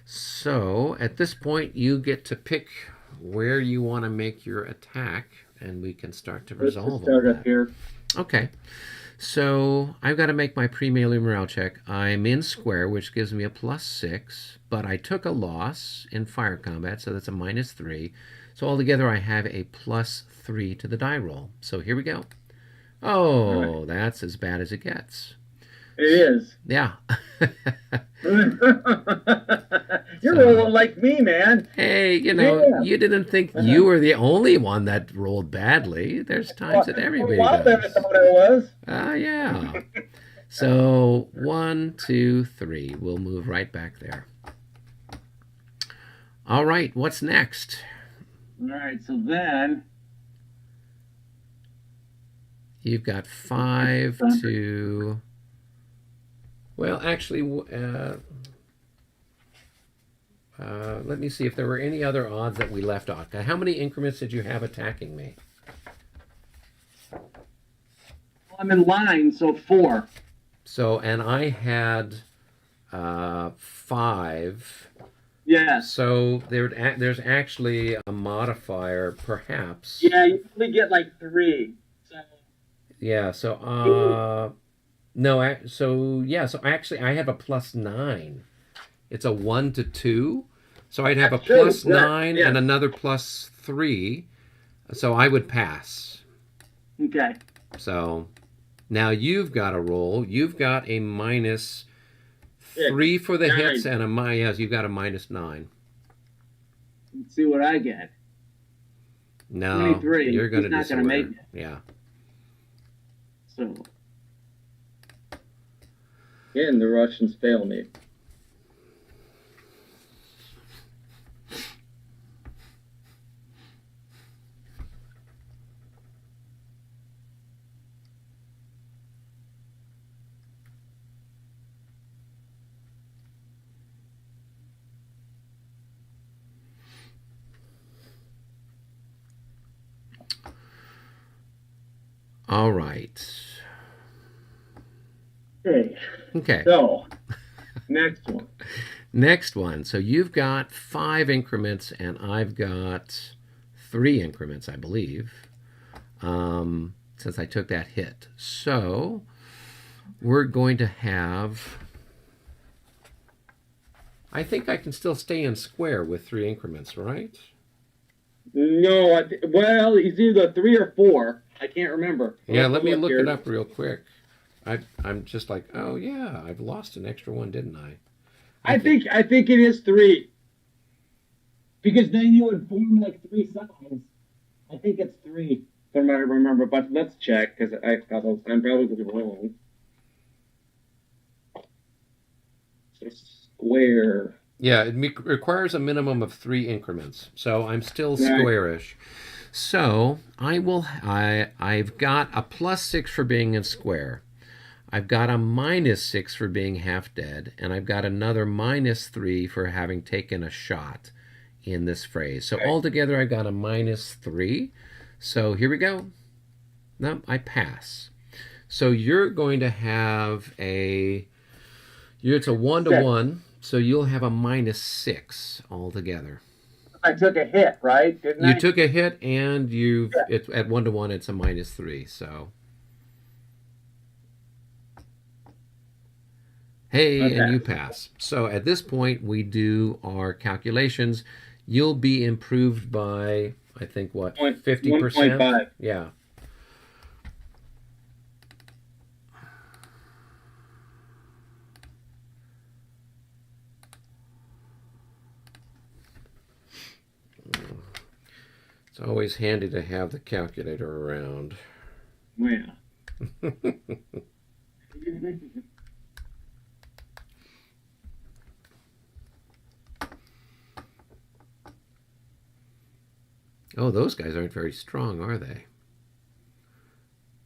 So at this point, you get to pick where you want to make your attack, and we can start to resolve Let's start all up that. here. Okay. So I've got to make my pre-melee morale check. I'm in square, which gives me a +6, but I took a loss in fire combat, so that's a -3. So altogether, I have a +3 to the die roll. So here we go. Oh, right. That's as bad as it gets. It is. Yeah. You're rolling like me, man. Hey, you didn't think you were the only one that rolled badly. There's times that everybody does. Better than what I was. Yeah. So 1, 2, 3. We'll move right back there. All right. What's next? All right. So then you've got 5 to. Well, actually, let me see if there were any other odds that we left off. How many increments did you have attacking me? I'm in line, so 4. So, and I had 5. Yes. So there's actually a modifier, perhaps. Yeah, you probably get like 3. So. Yeah. So no. So yeah. So actually, I have a +9. It's a 1 to 2. So I'd have a +9 and another +3. So I would pass. Okay. So now you've got a roll. You've got a -3 for the 9. hits and yes, you've got a -9. Let's see what I get. No, 23. you're going to not going to make it. Yeah. So. Again, the Russians fail me. All right. Okay. So, next one. Next one. So you've got 5 increments, and I've got 3 increments, I believe, since I took that hit. So we're going to have... I think I can still stay in square with 3 increments, right? No, well, it's either 3 or 4. I can't remember. Yeah, let me look it up real quick. I'm just like, oh yeah, I've lost an extra one, didn't I? I think it is 3. Because then you would form like 3 sides. I think it's 3. From what I remember, but let's check because I'm probably wrong. So square. Yeah, it requires a minimum of 3 increments, so I'm still squarish. So I've got a +6 for being in square. I've got a -6 for being half dead, and I've got another -3 for having taken a shot in this phrase. So altogether, I've got a -3. So here we go. No, I pass. So you're going to have it's a 1 to 1. So you'll have a -6 altogether. I took a hit, right? Didn't I? You took a hit, and it's at 1 to 1. It's a -3. So hey, and you pass. So at this point, we do our calculations. You'll be improved by, I think, what, 50%? 1.5. Yeah. It's always handy to have the calculator around. Yeah. Oh, those guys aren't very strong, are they?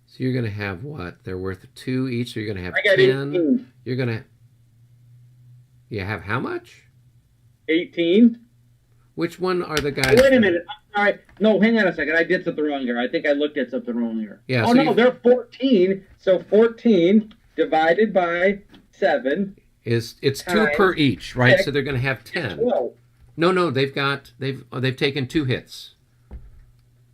So you're going to have what? They're worth 2 each, so you're going to have 10. 18. You're going to... You have how much? 18. Which one are the guys? Wait a minute. All right. No, hang on a second. I did something wrong here. I think I looked at something wrong here. Yeah, oh, so no, they're 14. So 14 divided by 7. It's 2 per each, right? 6, so they're going to have 10. 12. No, they've taken 2 hits.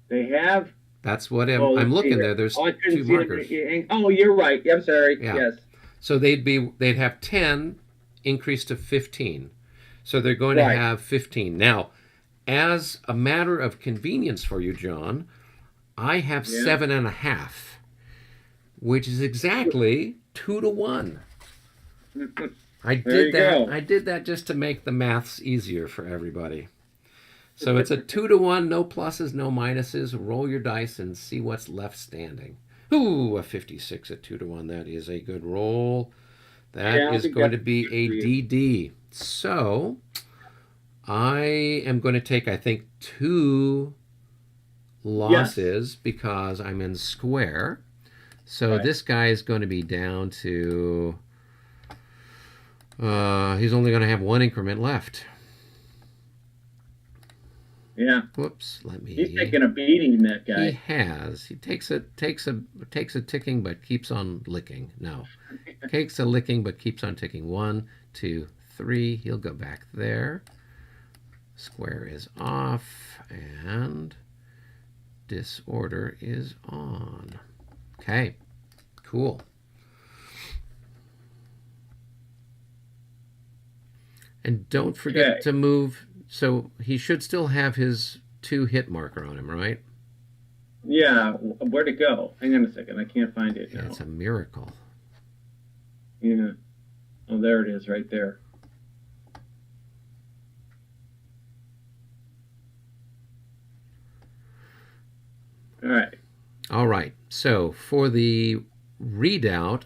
They have. That's what I'm looking there. There's 2 markers. Oh, you're right. I'm sorry. Yeah. Yes. So they'd have 10 increased to 15. So they're going to have 15. Now, as a matter of convenience for you, John, I have 7.5, which is exactly 2 to 1. I did that just to make the maths easier for everybody. So it's a 2 to 1, no pluses, no minuses. Roll your dice and see what's left standing. Ooh, a 56 at 2 to 1. That is a good roll. That is going to be a DD. So I am going to take, I think, 2 losses because I'm in square. So this guy is going to be down to... he's only going to have 1 increment left. Yeah. Whoops, let me. He's taking a beating, that He guy. has. He takes a ticking, but keeps on licking. No, takes a licking, but keeps on ticking. 1, 2, 3. He'll go back there. Square is off, and disorder is on. Okay, cool. And don't forget to move. So he should still have his 2 hit marker on him, right? Yeah. Where'd it go? Hang on a second. I can't find it now. It's a miracle. Yeah. Oh, there it is, right there. All right. All right. So for the readout,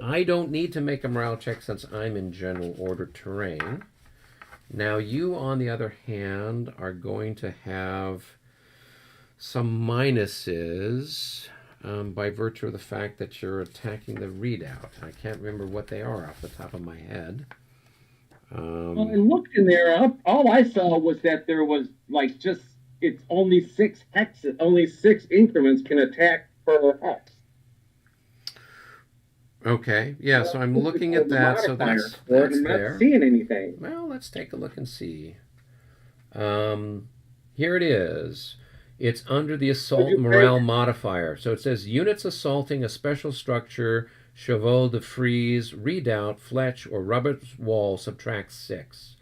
I don't need to make a morale check since I'm in general order terrain. Now you, on the other hand, are going to have some minuses by virtue of the fact that you're attacking the readout. I can't remember what they are off the top of my head. Well, I looked in there. All I saw was that there was like just it's only 6 hexes, only 6 increments can attack per hex. Okay, yeah, so I'm looking at that, so that's I'm there. not seeing anything. Well, let's take a look and see. Here it is. It's under the assault morale modifier. So it says units assaulting a special structure, chevaux de frise, redoubt, fletch, or rubber wall subtracts 6.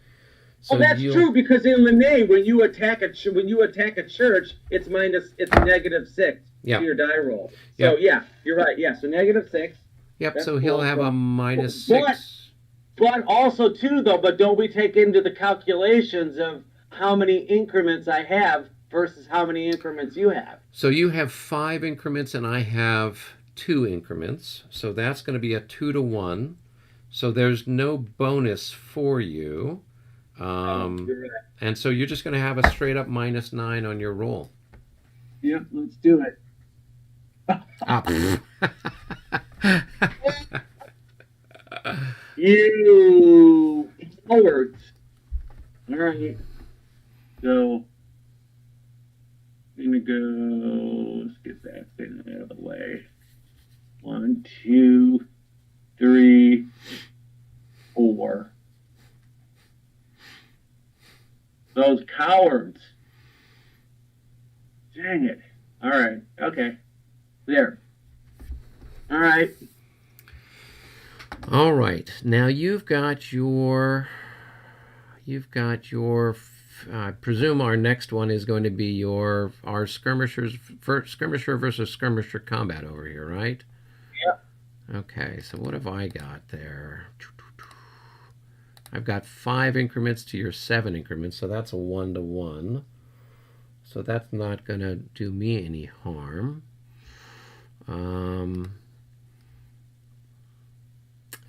So that's true because in Linné, when you attack a church, it's -6 to your die roll. So yeah, you're right. Yeah, so -6. Yep. So he'll have a -6. But also too, though. But don't we take into the calculations of how many increments I have versus how many increments you have? So you have 5 increments, and I have 2 increments. So that's going to be a 2 to 1. So there's no bonus for you. You're right. And so you're just going to have a straight up -9 on your roll. Yeah, let's do it. You cowards. All right. So, I'm going to go, let's get that thing out of the way. 1, 2, 3, 4. Those cowards. Dang it. All right. Okay. There. All right. All right. Now you've got your. I presume our next one is going to be our skirmisher versus skirmisher combat over here, right? Yeah. Okay. So what have I got there? I've got 5 increments to your 7 increments, so that's a 1 to 1. So that's not going to do me any harm. And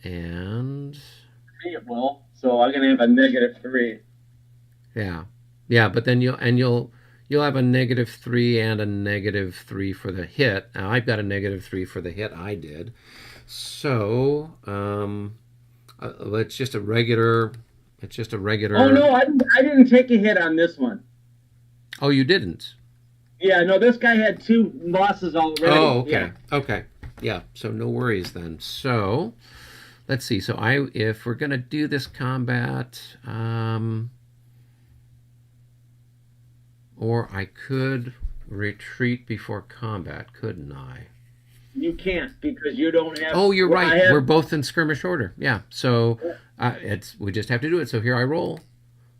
Me it will. So I'm gonna have a -3. yeah, but then you'll have a -3 and a -3 for the hit. Now I've got a -3 for the hit I did. So it's just a regular. Oh no, I didn't take a hit on this one. Oh, you didn't? Yeah, no, this guy had 2 losses already. Oh, okay. Yeah. Okay. Yeah, so no worries then. So, let's see. So if we're going to do this combat, or I could retreat before combat, couldn't I? You can't because you don't have... Oh, you're right. We're both in skirmish order. Yeah, so we just have to do it. So here I roll.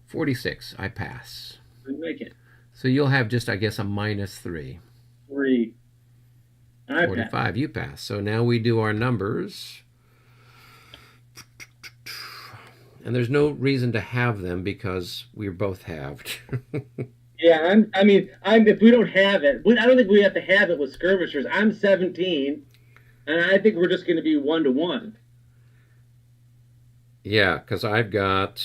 46. I pass. Make it. So you'll have just, I guess, a -3. 3. 45. Pass. You pass. So now we do our numbers. And there's no reason to have them because we're both halved. Yeah, if we don't have it, I don't think we have to have it with skirmishers. I'm 17, and I think we're just going to be 1 to 1. Yeah, because I've got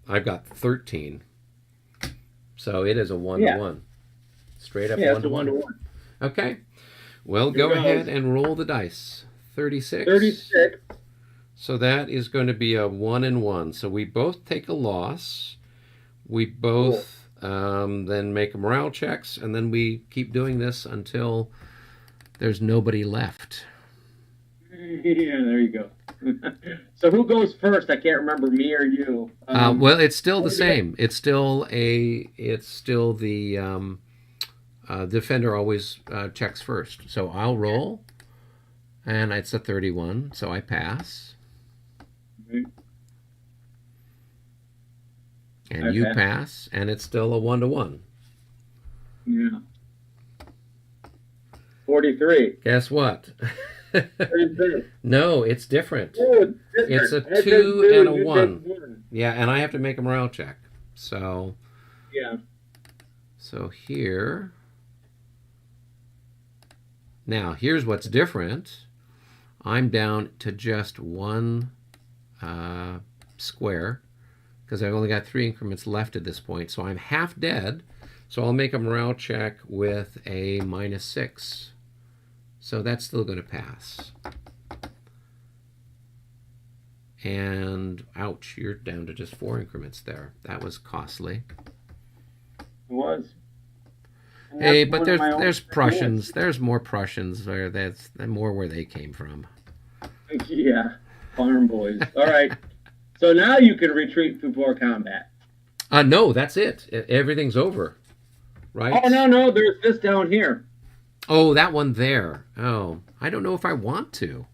13. So it is a 1 to 1. Straight up 1 to 1. Okay. Well, go ahead and roll the dice. 36. 36. So that is going to be a 1 and 1. So we both take a loss. We both then make morale checks, and then we keep doing this until there's nobody left. Yeah, there you go. So who goes first? I can't remember, me or you. Well, it's still the same. It's still the defender always checks first. So I'll roll, and it's a 31, so I pass. And you pass, and it's still a 1-to-1. Yeah. 43. Guess what? No, it's different. Oh, It's a 2 and a 1. Yeah, and I have to make a morale check. So yeah. So here. Now, here's what's different. I'm down to just 1 square because I've only got 3 increments left at this point. So I'm half dead. So I'll make a morale check with a -6. So that's still going to pass. And ouch, you're down to just 4 increments there. That was costly. It was. And Hey, that's but one of my there's own Prussians. ideas. There's more Prussians where that's more where they came from. Yeah, farm boys. All right. So now you can retreat before combat. No, that's it. Everything's over. Right? Oh, no, there's this down here. Oh, that one there. Oh, I don't know if I want to.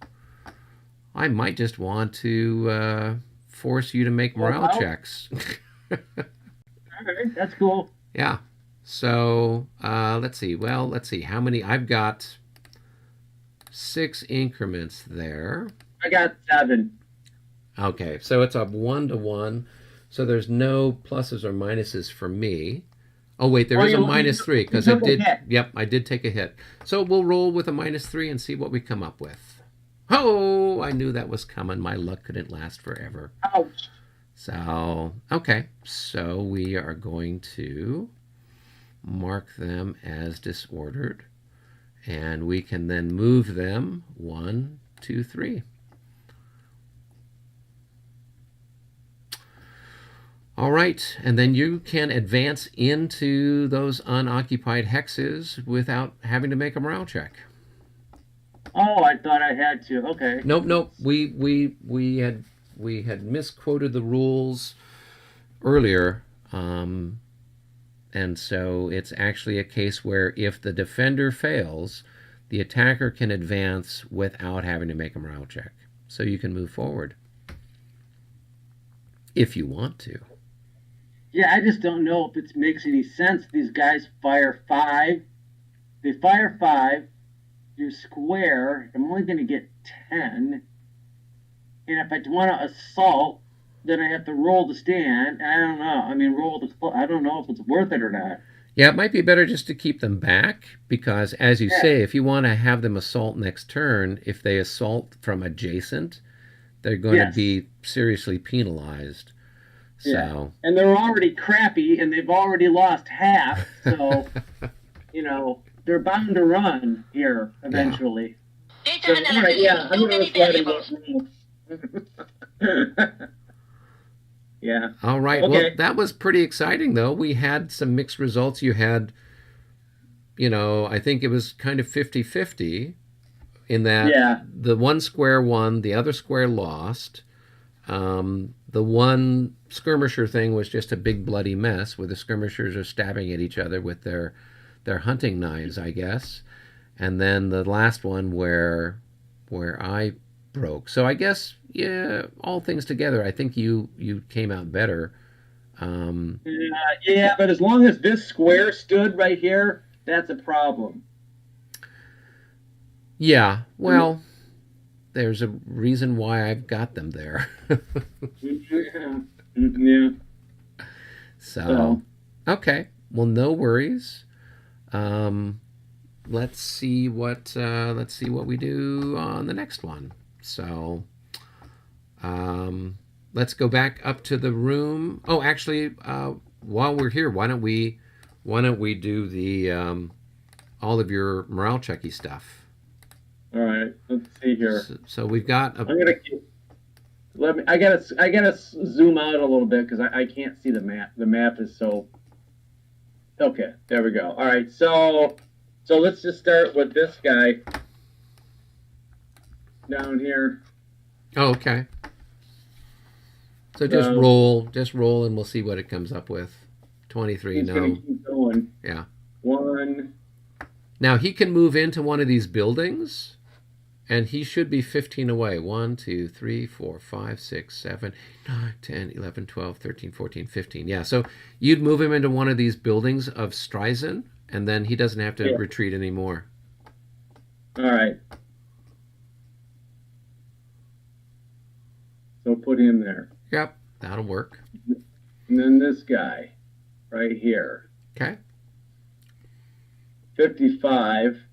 I might just want to force you to make morale checks. All right, that's cool. Yeah. So let's see. Well, let's see how many. I've got 6 increments there. I got 7. Okay, so it's a 1-to-1. So there's no pluses or minuses for me. Oh wait, there is a -3 because it did. Yep, I did take a hit. So we'll roll with a -3 and see what we come up with. Oh, I knew that was coming. My luck couldn't last forever. Ouch. So okay, so we are going to mark them as disordered, and we can then move them 1, 2, 3. All right, and then you can advance into those unoccupied hexes without having to make a morale check. Oh, I thought I had to. Okay. Nope. We had misquoted the rules earlier, and so it's actually a case where if the defender fails, the attacker can advance without having to make a morale check. So you can move forward if you want to. Yeah, I just don't know if it makes any sense. These guys fire 5. They fire 5. You're square. I'm only going to get 10. And if I want to assault, then I have to roll to stand. I don't know. I mean, I don't know if it's worth it or not. Yeah, it might be better just to keep them back because, as you say, if you want to have them assault next turn, if they assault from adjacent, they're going to be seriously penalized. So. Yeah. And they're already crappy, and they've already lost half. So, they're bound to run here eventually. Yeah. So, all right, yeah, I'm going to let it go. Yeah. All right. Okay. Well, that was pretty exciting, though. We had some mixed results. You had, I think it was kind of 50-50 in that the one square won, the other square lost. The one skirmisher thing was just a big bloody mess where the skirmishers are stabbing at each other with their hunting knives, I guess. And then the last one where I broke. So I guess, yeah, all things together, I think you came out better. Yeah, but as long as this square stood right here, that's a problem. Yeah, well, there's a reason why I've got them there. Yeah. So, okay. Well, no worries. Let's see what we do on the next one. So, let's go back up to the room. Oh, actually, while we're here, why don't we do the all of your morale checky stuff? All right. Let's see here. So we've got. I gotta zoom out a little bit because I can't see the map. The map is so Okay, there we go. All right, so let's just start with this guy down here. Oh, okay. So just roll, and we'll see what it comes up with. 23, He's no. gonna keep going. Yeah. 1. Now he can move into one of these buildings, and he should be 15 away. 1, 2, 3, 4, 5, 6, 7, 9, 10, 11, 12, 13, 14, 15. Yeah, so you'd move him into one of these buildings of Streisand, and then he doesn't have to retreat anymore. All right. So put him there. Yep, that'll work. And then this guy right here. Okay. 55.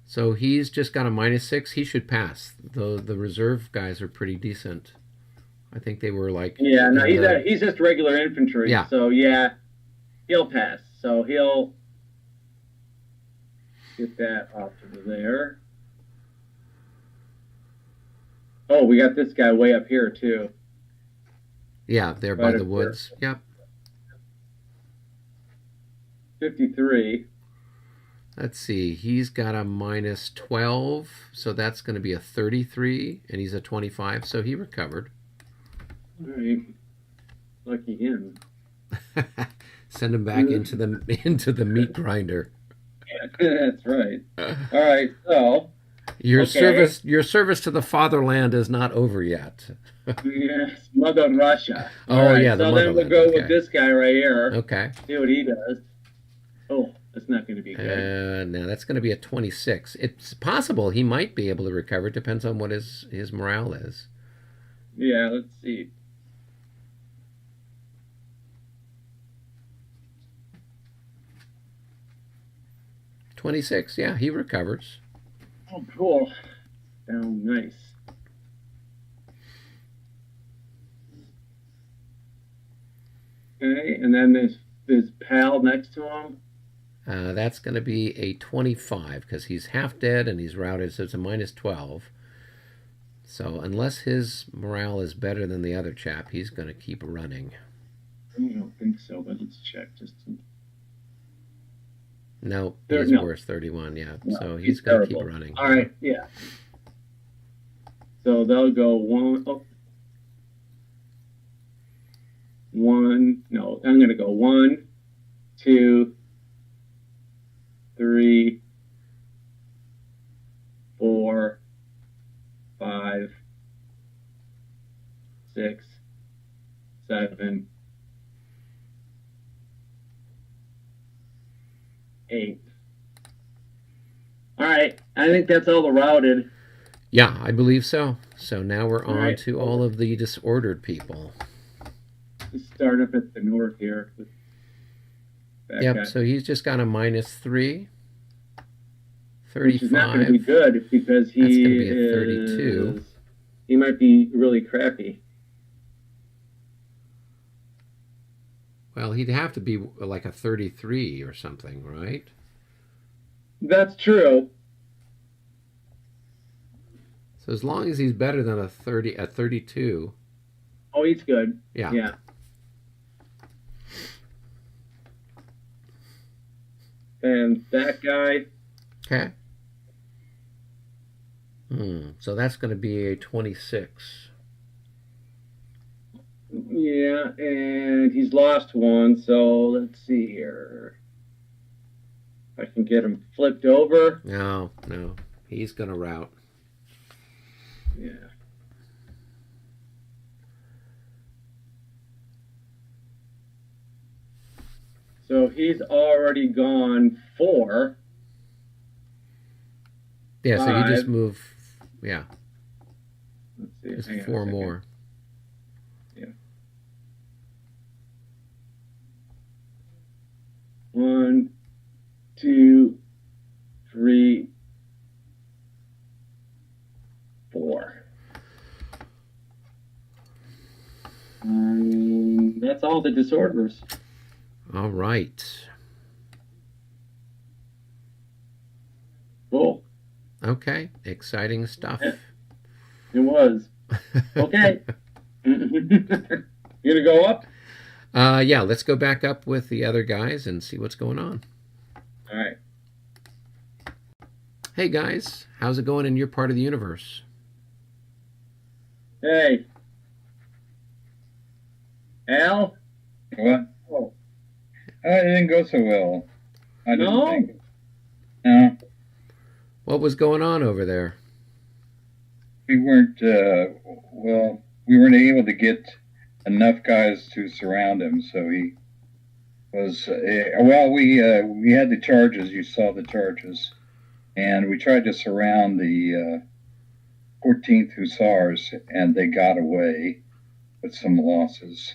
So he's just got a -6. He should pass. The reserve guys are pretty decent. I think they were like... Yeah, no, he's just regular infantry. Yeah. So, yeah, he'll pass. So he'll get that off of there. Oh, we got this guy way up here, too. Yeah, there by the woods. Yep. 53. Let's see. He's got a -12, so that's going to be a 33, and he's a 25, so he recovered. All right. Lucky him. Send him back into the meat grinder. That's right. All right, so your service to the fatherland is not over yet. yes, Mother Russia. Oh, right, yeah, the so motherland. then we'll go with this guy right here. Okay. See what he does. Oh, that's not going to be good. No, that's going to be a 26. It's possible he might be able to recover. It depends on what his morale is. Yeah, let's see. $26. Yeah, he recovers. Oh, cool. Down nice. Okay, and then this pal next to him. That's going to be a 25 because he's half dead and he's routed, so it's a -12. So unless his morale is better than the other chap, he's going to keep running. I don't think so, but let's check just to... No, he's worse, 31, yeah. No, so he's going to keep running. All right, yeah. So they'll go 1... Oh. 1... No, I'm going to go 1, 2, 3, 4, 5, 6, 7, 8. All right, I think that's all the routed. Yeah, I believe so. So now we're on to all of the disordered people. Let's start up at the north here. Yep, so he's just got a -3. 35. Which is not going to be good because he That's going to be a 32. He might be really crappy. Well, he'd have to be like a 33 or something, right? That's true. So as long as he's better than a 32. Oh, he's good. Yeah. Yeah. And that guy. Okay. So that's going to be a 26. Yeah, and he's lost one, so let's see here. I can get him flipped over. No. He's going to rout. Yeah. So he's already gone 4. Yeah, 5. so you just move, yeah. Let's see. Just 4 more. Yeah. 1, 2, 3, 4. That's all the disorders. All right. Cool. Okay, exciting stuff. It was. Okay. You gonna go up? Yeah, let's go back up with the other guys and see what's going on. All right. Hey guys, how's it going in your part of the universe? Hey. Al? What? Oh. It didn't go so well. I didn't No? think. No, What was going on over there? we weren't. Well, we weren't able to get enough guys to surround him, so he was. Well, we had the charges. You saw the charges, and we tried to surround the 14th Hussars, and they got away with some losses.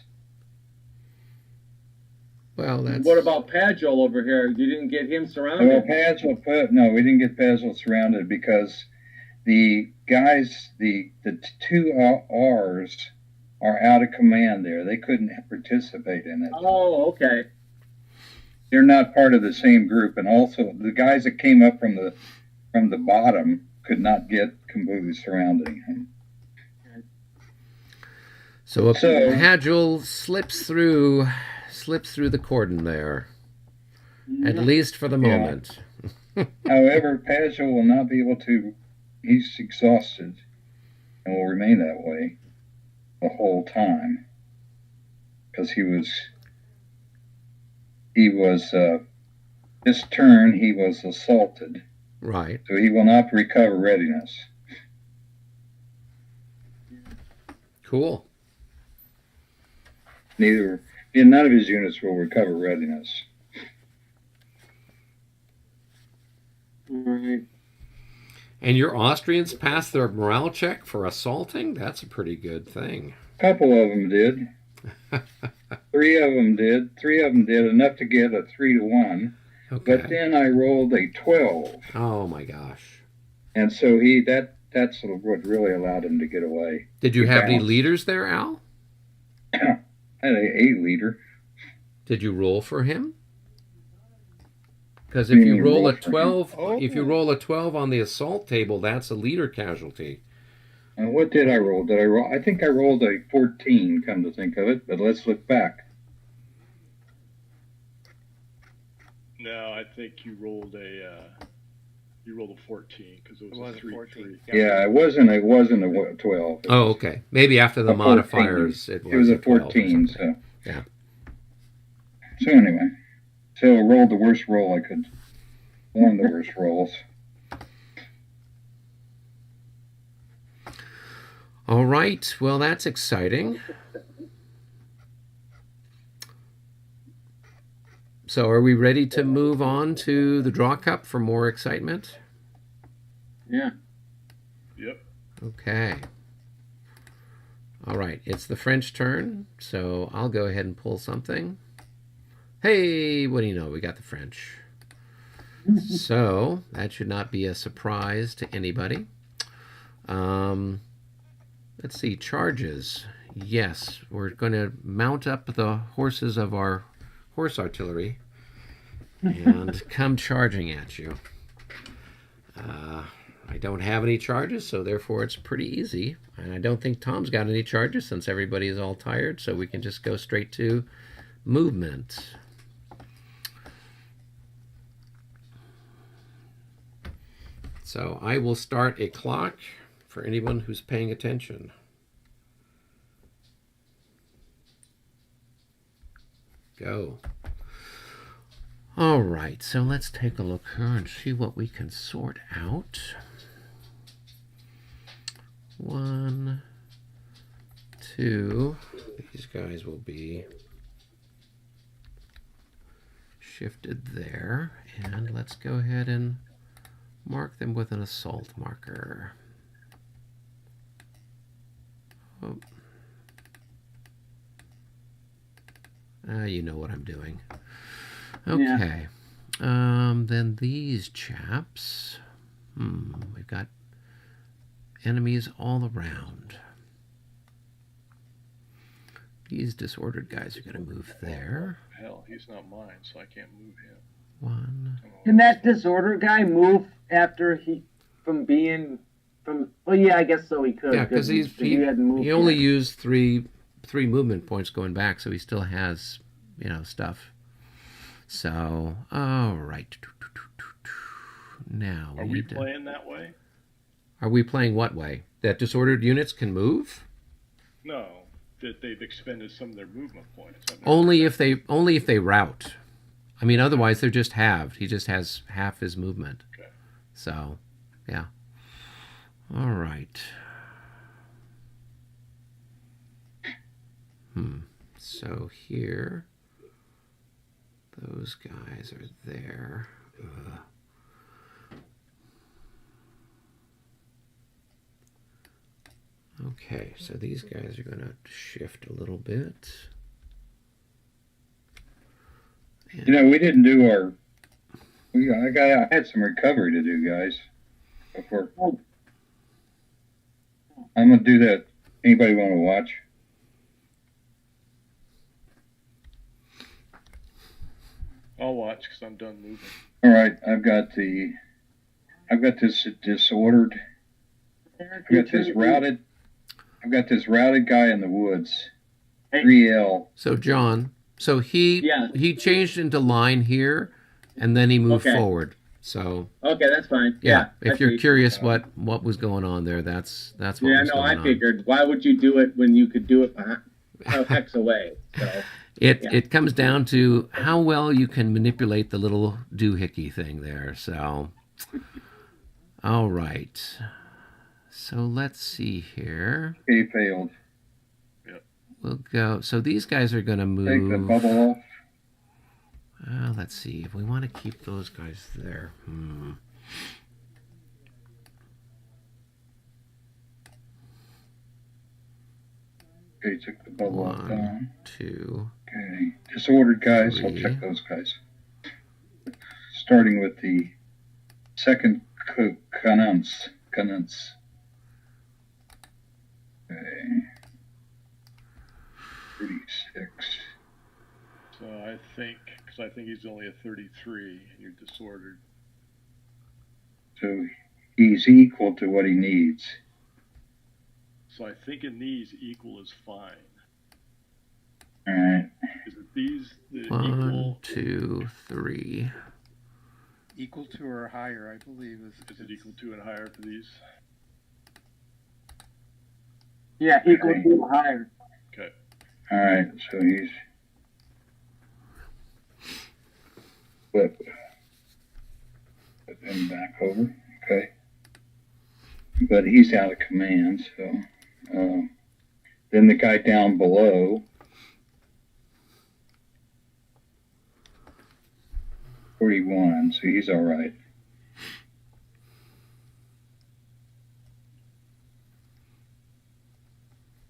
Well, that's... What about Padgel over here? You didn't get him Well, surrounded? No, we didn't get Padgel surrounded because the guys, the two R's are out of command there. They couldn't participate in it. Oh, okay. They're not part of the same group, and also the guys that came up from the bottom could not get Kambu surrounding him. So a So- Padgel slips through the cordon there, at least for the Yeah. moment. However, Padgel will not be able to. He's exhausted, and will remain that way the whole time because he was. This turn he was assaulted, Right. so he will not recover readiness. Cool. None of his units will recover readiness. Right. And your Austrians passed their morale check for assaulting? That's a pretty good thing. A couple of them did. Three of them did enough to get a 3-1. Okay. But then I rolled a 12, Oh my gosh. and so that's what really allowed him to get away. Did you have any Balance. leaders there, Al? I had a leader. Did you roll for him? Because if You you mean roll a roll for him? 12, Oh. if you roll a 12 on the assault table, that's a leader casualty. And what did I roll? I think I rolled a 14, come to think of it, but let's look back. No, I think you rolled a 14 because it was, It was a a 3-3. 14. Yeah, it wasn't a 12. Oh, okay. Maybe after the A 14. modifiers, it It was a 12 or 14, something. so. Yeah. So anyway, I rolled the worst roll I could. One of the worst rolls. All right. Well, that's exciting. So are we ready to move on to the draw cup for more excitement? Yeah. Yep. Okay. All right. It's the French turn, so I'll go ahead and pull something. Hey, what do you know? We got the French. So that should not be a surprise to anybody. Let's see, charges. Yes, we're going to mount up the horses of our horse artillery and come charging at you. I don't have any charges, so therefore it's pretty easy. And I don't think Tom's got any charges since everybody is all tired, so we can just go straight to movement. So I will start a clock for anyone who's paying attention. Go. All right, so let's take a look here and see what we can sort out. 1, 2. These guys will be shifted there. And let's go ahead and mark them with an assault marker. Oh. You know what I'm doing. Okay. Then these chaps. We've got enemies all around. These disordered guys are going to move there. Hell, he's not mine, so I can't move him. 1. Can that disorder guy move after from being? Well, yeah, I guess so. He could. Yeah, because he hadn't moved only yet. used 3 3 movement points going back, so he still has, you know, stuff. So, all right. Now, Are we playing that way? Are we playing what way? That disordered units can move? No, that they've expended some of their movement points. Only if they route. I mean, otherwise they're just halved. He just has half his movement. Okay. So, yeah. All right. So here, those guys are there. Ugh. Okay, so these guys are going to shift a little bit. And You know, we didn't do our. I had some recovery to do, guys. Before I'm gonna do that. Anybody want to watch? I'll watch because I'm done moving. All right, I've got this disordered. I've got this routed guy in the woods. 3L. so John, so he changed into line here, and then he moved forward. So Okay, that's fine. yeah, if I you're see. curious what was going on there, that's what Yeah, was no, going I on. figured. Why would you do it when you could do it a hex away? So It comes down to how well you can manipulate the little doohickey thing there. So, all right. So let's see here. He failed. We'll go. So these guys are going to move. Take the bubble off. Let's see if we want to keep those guys there. Okay, took the bubble off. 1, 2. Okay, disordered guys. I'll 3. check those guys. Starting with the second canons. Okay. 36. So I think, because I think he's only a 33, and you're disordered. So he's equal to what he needs. So I think in these, equal is fine. All right. Is it these the 1, equal? 2, 3. Equal to or higher, I believe. Is it equal to and higher for these? yeah, equal to higher. Okay. All right. So he's flip him back over. Okay. But he's out of command. So then the guy down below. 41, so he's all right.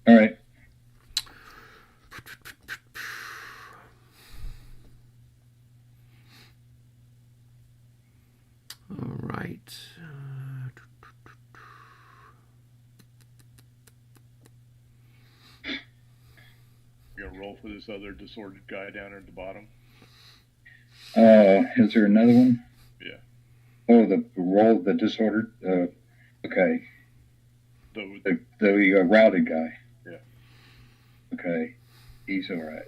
All right. All right. You're going to roll for this other disordered guy down at the bottom? Is there another one? Yeah. Oh, the disordered. Okay. The routed guy. Yeah. Okay, he's all right.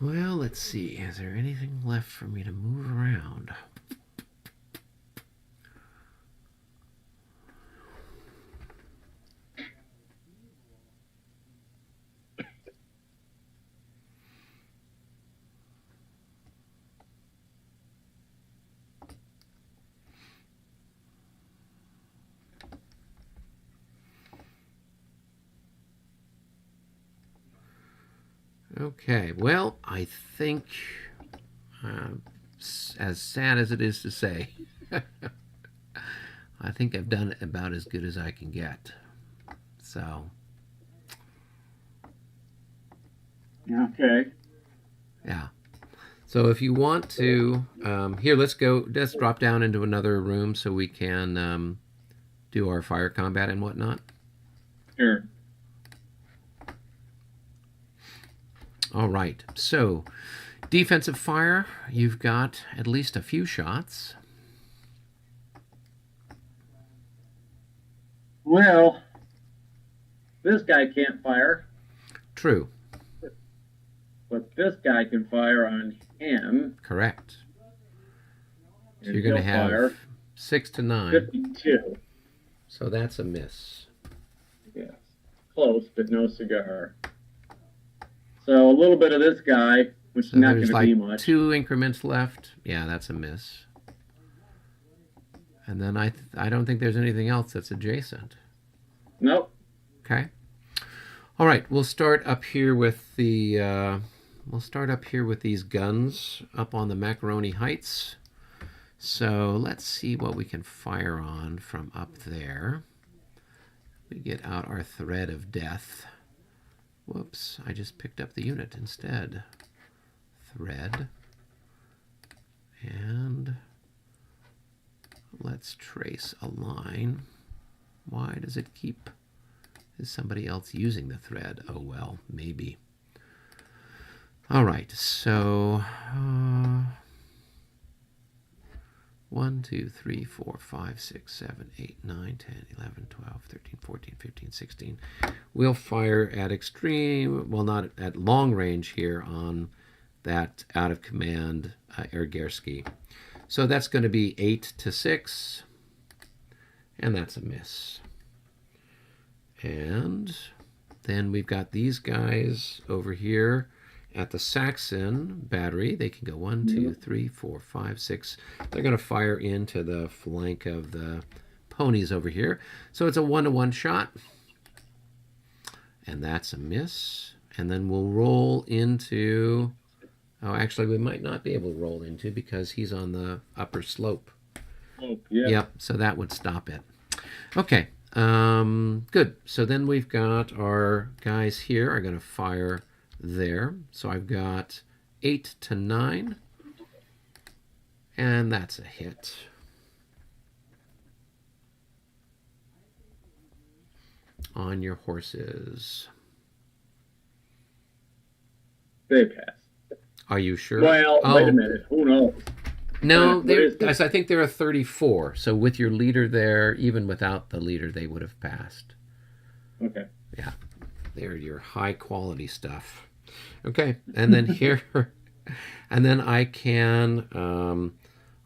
Well, let's see. Is there anything left for me to move around? Okay, well, I think, as sad as it is to say, I think I've done about as good as I can get. So, Okay. yeah. So if you want to, here, let's drop down into another room so we can do our fire combat and whatnot. Sure. All right. So, Defensive fire, you've got at least a few shots. Well, this guy can't fire, True. but this guy can fire on him. Correct. So And you're going to he'll fire have 6 to 9. 52. So that's a miss. Yes. Close, but no cigar. So a little bit of this guy, which So is not there's going to like be much. 2 increments left. Yeah, that's a miss. And then I don't think there's anything else that's adjacent. Nope. Okay. All right, we'll start up here with the these guns up on the Macaroni Heights. So let's see what we can fire on from up there. We get out our thread of death. Whoops, I just picked up the unit instead. Thread. And let's trace a line. Why does it keep... Is somebody else using the thread? Oh, well, maybe. All right, so... 1, 2, 3, 4, 5, 6, 7, 8, 9, 10, 11, 12, 13, 14, 15, 16. We'll fire at extreme, well, not at long range here on that out of command Ergerski. So that's going to be 8 to 6, and that's a miss. And then we've got these guys over here at the Saxon battery. They can go 1, 2, 3, 4, 5, 6. They're going to fire into the flank of the ponies over here. So it's a 1-to-1 shot. And that's a miss. And then we'll roll into... Oh, actually, we might not be able to roll into because he's on the upper slope. Oh, yeah. Yep, so that would stop it. Okay, good. So then we've got our guys here are going to fire there. So I've got 8 to 9, and that's a hit. On your horses. They pass. Are you sure? Well, wait a minute. Who knows? No, What is guys, I think there are 34. So with your leader there, even without the leader, they would have passed. Okay. Yeah, they're your high quality stuff. Okay, and then here, and then I can,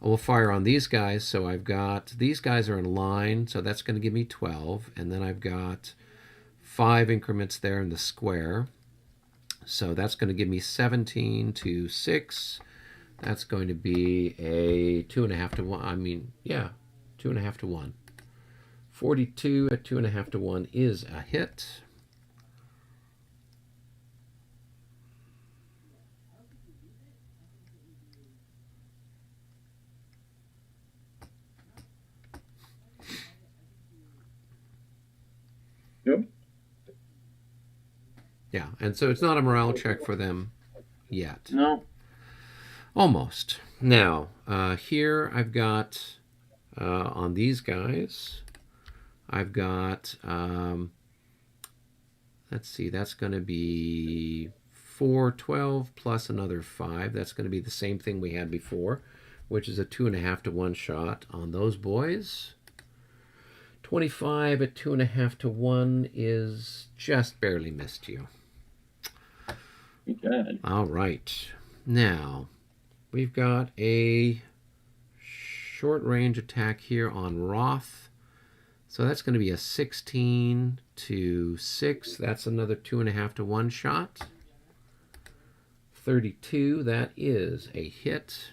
we'll fire on these guys. So I've got, these guys are in line, so that's going to give me 12. And then I've got 5 increments there in the square. So that's going to give me 17 to 6. That's going to be a 2.5 to 1. I mean, yeah, 2.5 to 1. 42 at 2.5 to 1 is a hit. Nope. Yeah, and so it's not a morale check for them yet. No. Almost. Now, here I've got, on these guys, I've got, let's see, that's going to be 4, 12 plus another 5. That's going to be the same thing we had before, which is a 2.5 to 1 shot on those boys. 25 at 2.5 to 1 is just barely missed you. Good. All right. Now, we've got a short range attack here on Roth. So that's going to be a 16 to 6. That's another 2.5 to 1 shot. 32, that is a hit.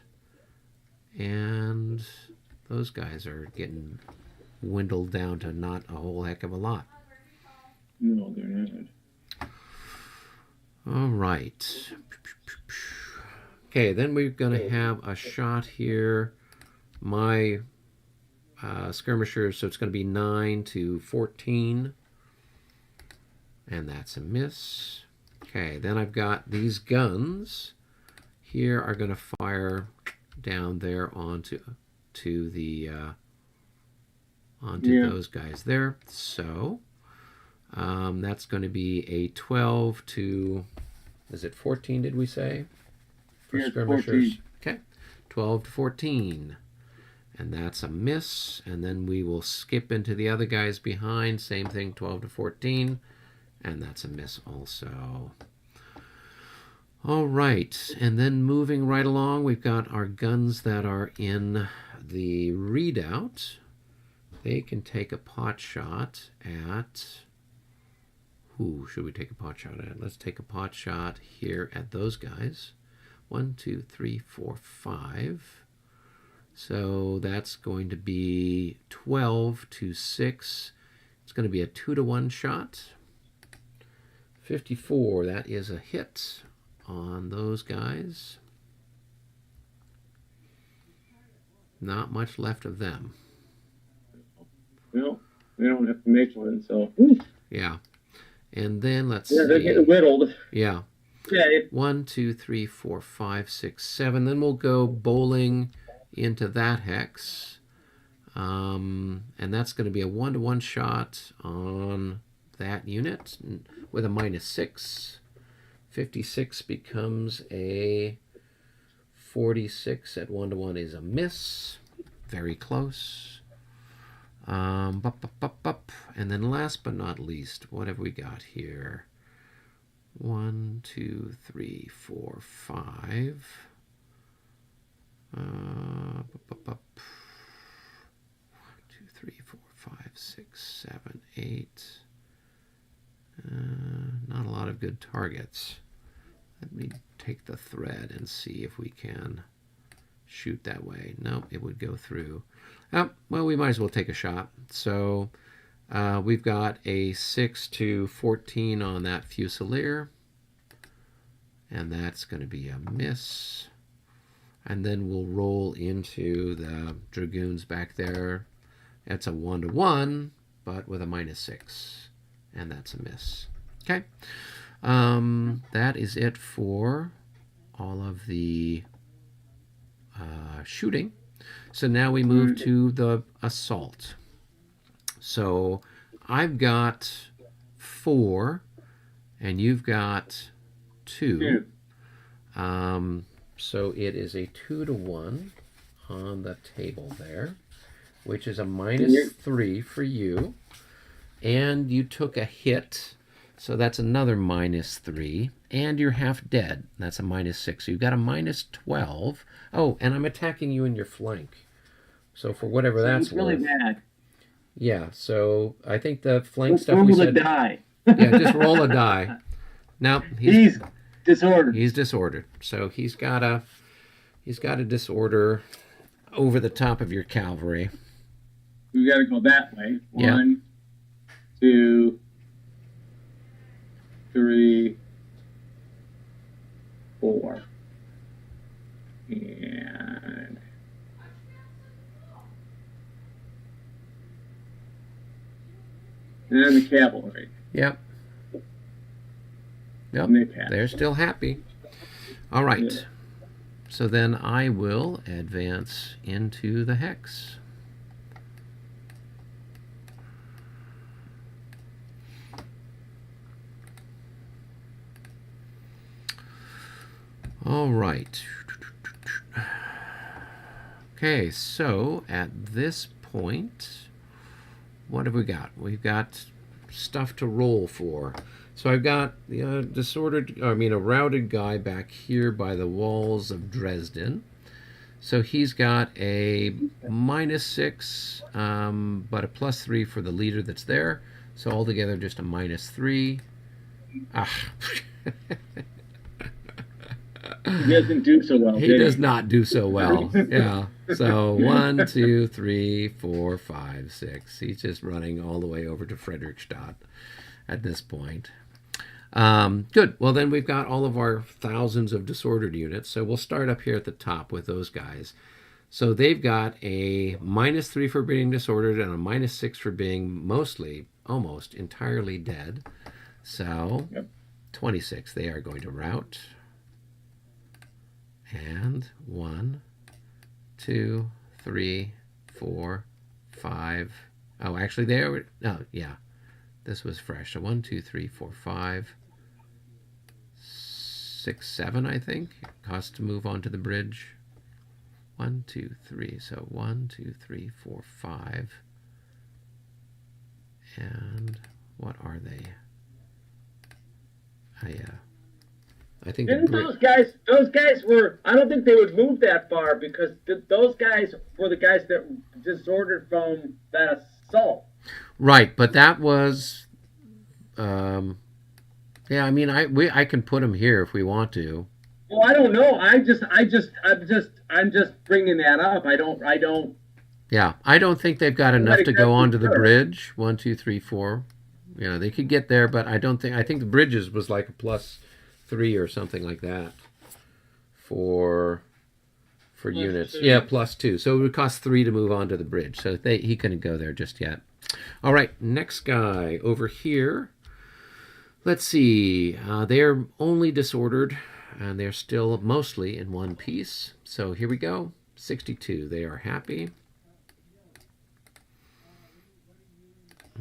And those guys are getting dwindled down to not a whole heck of a lot. No, they're not. All right. Okay, then we're going to have a shot here. My skirmishers, so it's going to be 9 to 14. And that's a miss. Okay, then I've got these guns. Here are going to fire down there onto those guys there. So that's going to be a 12 to, is it 14 did we say? for Here's skirmishers. 14. Okay, 12 to 14. And that's a miss. And then we will skip into the other guys behind. Same thing, 12 to 14. And that's a miss also. All right. And then moving right along, we've got our guns that are in the redoubt. They can take a pot shot at... Who should we take a pot shot at? Let's take a pot shot here at those guys. 1, 2, 3, 4, 5. So that's going to be 12 to 6. It's going to be a 2 to 1 shot. 54, that is a hit on those guys. Not much left of them. Well, we don't have to make one, so. Yeah. And then let's yeah, see. they're getting whittled. Yeah. Yeah. 1, 2, 3, 4, 5, 6, 7. Then we'll go bowling into that hex. And that's going to be a 1 to 1 shot on that unit with a -6. 56 becomes a 46 at 1 to 1 is a miss. Very close. And then last but not least, what have we got here? 1, 2, 3, 4, 5. 1, 2, 3, 4, 5, 6, 7, 8. Not a lot of good targets. Let me take the thread and see if we can shoot that way. No, it would go through. Oh, well, we might as well take a shot. So we've got a 6 to 14 on that Fusilier. And that's going to be a miss. And then we'll roll into the Dragoons back there. It's a 1 to 1, but with a -6. And that's a miss. Okay. That is it for all of the shooting. So now we move to the assault. So I've got 4, and you've got 2. So it is a 2 to 1 on the table there, which is a -3 for you. And you took a hit, so that's another -3. And you're half dead. That's a -6. So you've got a -12. Oh, and I'm attacking you in your flank. So for whatever that's really worth. bad. Yeah, so I think the flank Let's stuff we roll a said. die. Yeah, just roll a die. Now He's disordered. He's disordered. So he's got a disorder over the top of your cavalry. We got to go that way. Yeah. 1, 2, 3, 4. And then the cavalry. Yep. Yep. And they pass. They're still happy. All right. Yeah. So then I will advance into the hex. All right. Okay, so at this point, what have we got? We've got stuff to roll for. So I've got the a routed guy back here by the walls of Dresden. So he's got a -6, but a +3 for the leader that's there. So altogether just a -3. He doesn't do so well. He does not do so well. Yeah. So 1, 2, 3, 4, 5, 6. He's just running all the way over to Frederickstadt at this point. Good. Well, then we've got all of our thousands of disordered units. So we'll start up here at the top with those guys. So they've got a -3 for being disordered and a -6 for being almost entirely dead. So 26, they are going to rout. And 1, 2, 3, 4, 5. Oh, actually, they were. Oh, yeah. This was fresh. So 1, 2, 3, 4, 5, 6, 7, I think. Cost to move onto the bridge. 1, 2, 3. So 1, 2, 3, 4, 5. And what are they? I think Didn't those guys were, I don't think they would move that far because those guys were the guys that disordered from that assault. Right, but that was, yeah, I mean, I can put them here if we want to. Well, I don't know. I'm just bringing that up. I don't. Yeah, I don't think they've got enough to go onto the bridge. 1, 2, 3, 4. You know, they could get there, but I think the bridges was like a +3 or something like that for units. 2. Yeah, +2. So it would cost 3 to move onto the bridge. So he couldn't go there just yet. All right, next guy over here. Let's see. They're only disordered, and they're still mostly in one piece. So here we go. 62. They are happy.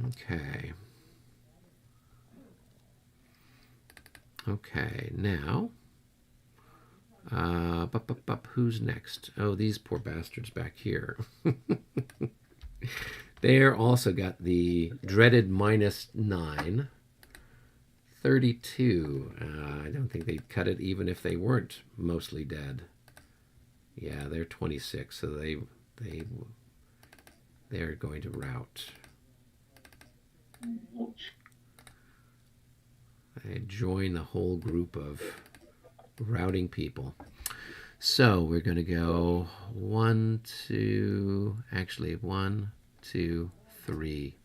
Okay. Okay, now, who's next? Oh, these poor bastards back here. They're also got the dreaded -9. 32. I don't think they'd cut it even if they weren't mostly dead. Yeah, they're 26, so they're going to rout. I join the whole group of routing people. So we're going to go 1, 2, actually 1, 2, 3.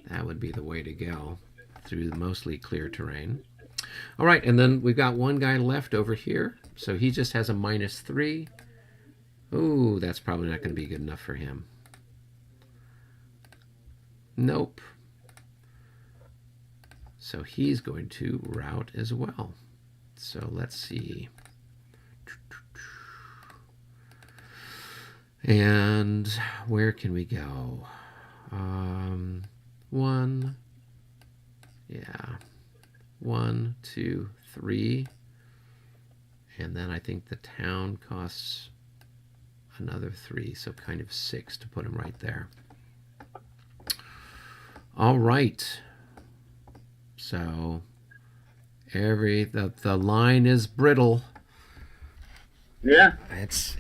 That would be the way to go through the mostly clear terrain. All right, and then we've got one guy left over here. So he just has a -3. Ooh, that's probably not going to be good enough for him. Nope. So he's going to route as well. So let's see. And where can we go? 1, yeah, 1, 2, 3. And then I think the town costs another 3, so kind of 6 to put him right there. All right. So the line is brittle. Yeah. It's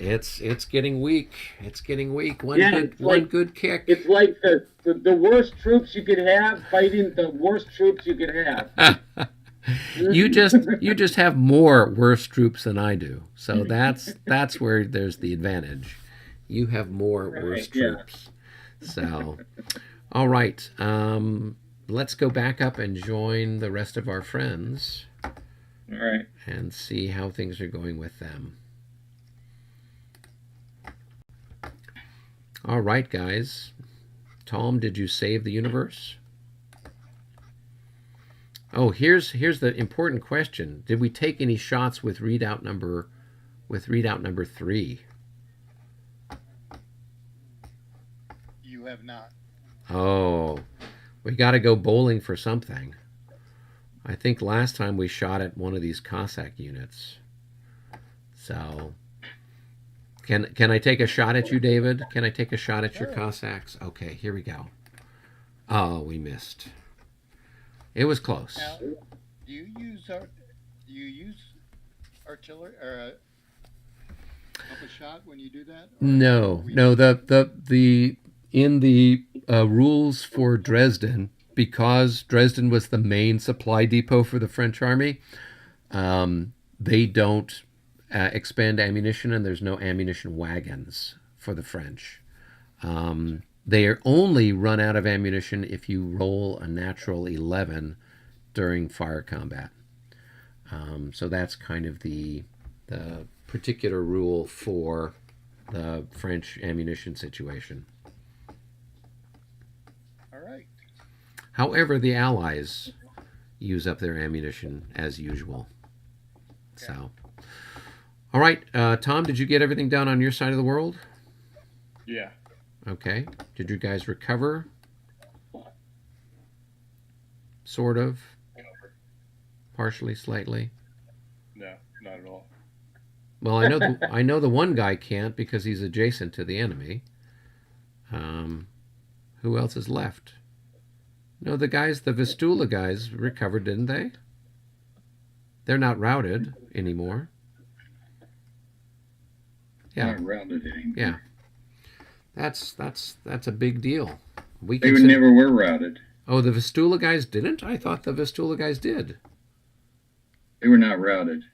getting weak. It's getting weak. One good kick. It's like the worst troops you could have fighting the worst troops you could have. You just have more worse troops than I do. So that's where there's the advantage. You have more worse troops. So all right. Let's go back up and join the rest of our friends. All right. And see how things are going with them. All right, guys. Tom, did you save the universe? Oh, here's the important question. Did we take any shots with readout number 3? You have not. Oh, we got to go bowling for something. I think last time we shot at one of these Cossack units. So, can I take a shot at you, David? Can I take a shot at your Cossacks? Okay, here we go. Oh, we missed. It was close. Now, do you use artillery or up a shot when you do that? No. The in the rules for Dresden, because Dresden was the main supply depot for the French army, they don't expend ammunition, and there's no ammunition wagons for the French. They are only run out of ammunition if you roll a natural 11 during fire combat. So that's kind of the particular rule for the French ammunition situation. All right. However, the Allies use up their ammunition as usual. Okay. So, all right, Tom, did you get everything done on your side of the world? Yeah. Okay. Did you guys recover? Sort of. Partially, slightly. No. Not at all. Well, I know the one guy can't because he's adjacent to the enemy. Who else is left? No, the Vistula guys recovered, didn't they? They're not routed anymore. Yeah. Not routed anymore. Yeah. That's a big deal. They never were routed. Oh, the Vistula guys didn't? I thought the Vistula guys did. They were not routed.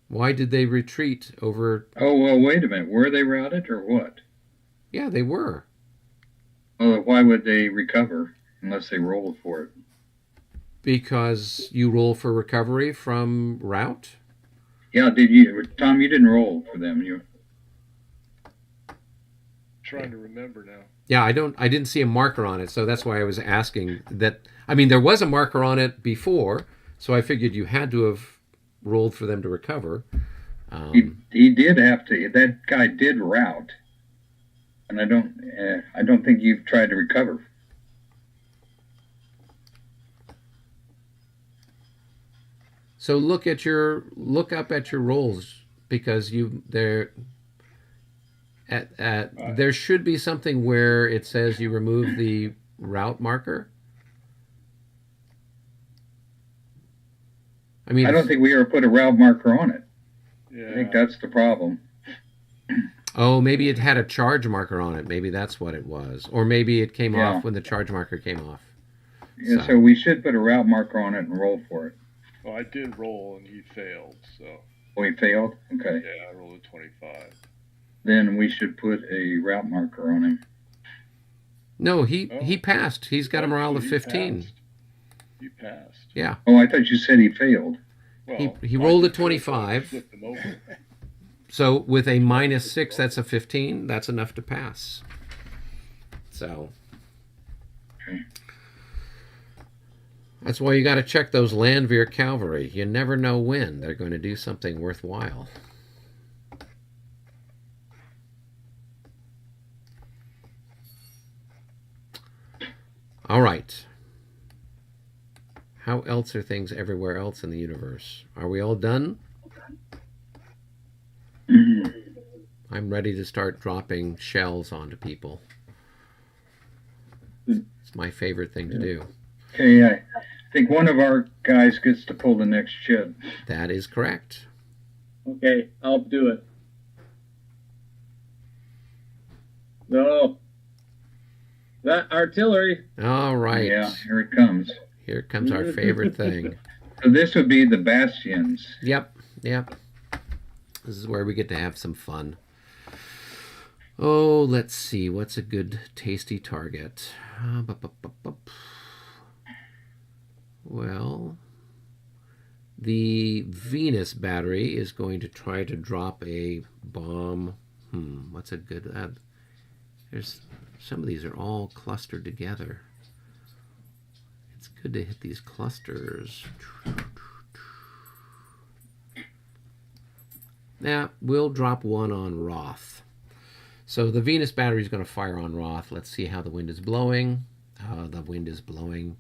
Why did they retreat over... Oh, well, wait a minute. Were they routed or what? Yeah, they were. Well, why would they recover unless they rolled for it? Because you roll for recovery from rout? Yeah, did you? Tom, you didn't roll for them. You Trying to remember now. Yeah, I didn't see a marker on it, so that's why I was asking that. I mean, there was a marker on it before, so I figured you had to have rolled for them to recover. He did have to. That guy did rout, and I don't think you've tried to recover. So look up at your rolls, because there should be something where it says you remove the route marker. I mean, I don't think we ever put a route marker on it. Yeah. I think that's the problem. Oh, maybe it had a charge marker on it. Maybe that's what it was. Or maybe it came Yeah. off when the charge marker came off. Yeah, so we should put a route marker on it and roll for it. Well, I did roll and he failed, so. Oh, he failed? Okay. Yeah, I rolled a 25. Then we should put a route marker on him. No, he passed. He's got a morale of 15. He passed. Yeah. Oh, I thought you said he failed. Well, He rolled a I 25. flipped him over. So with a -6, that's a 15. That's enough to pass. So Okay. that's why you got to check those Landwehr cavalry. You never know when they're going to do something worthwhile. All right. How else are things everywhere else in the universe? Are we all done? I'm ready to start dropping shells onto people. It's my favorite thing to do. Okay, I think one of our guys gets to pull the next chit. That is correct. Okay, I'll do it. No. That artillery. All right. Yeah, here it comes. Here comes our favorite thing. So this would be the bastions. Yep. This is where we get to have some fun. Oh, let's see. What's a good, tasty target? Well, the Venus battery is going to try to drop a bomb. What's a good... there's some of these are all clustered together. It's good to hit these clusters. Now, we'll drop one on Roth. So the Venus battery is going to fire on Roth. Let's see how the wind is blowing. The wind is blowing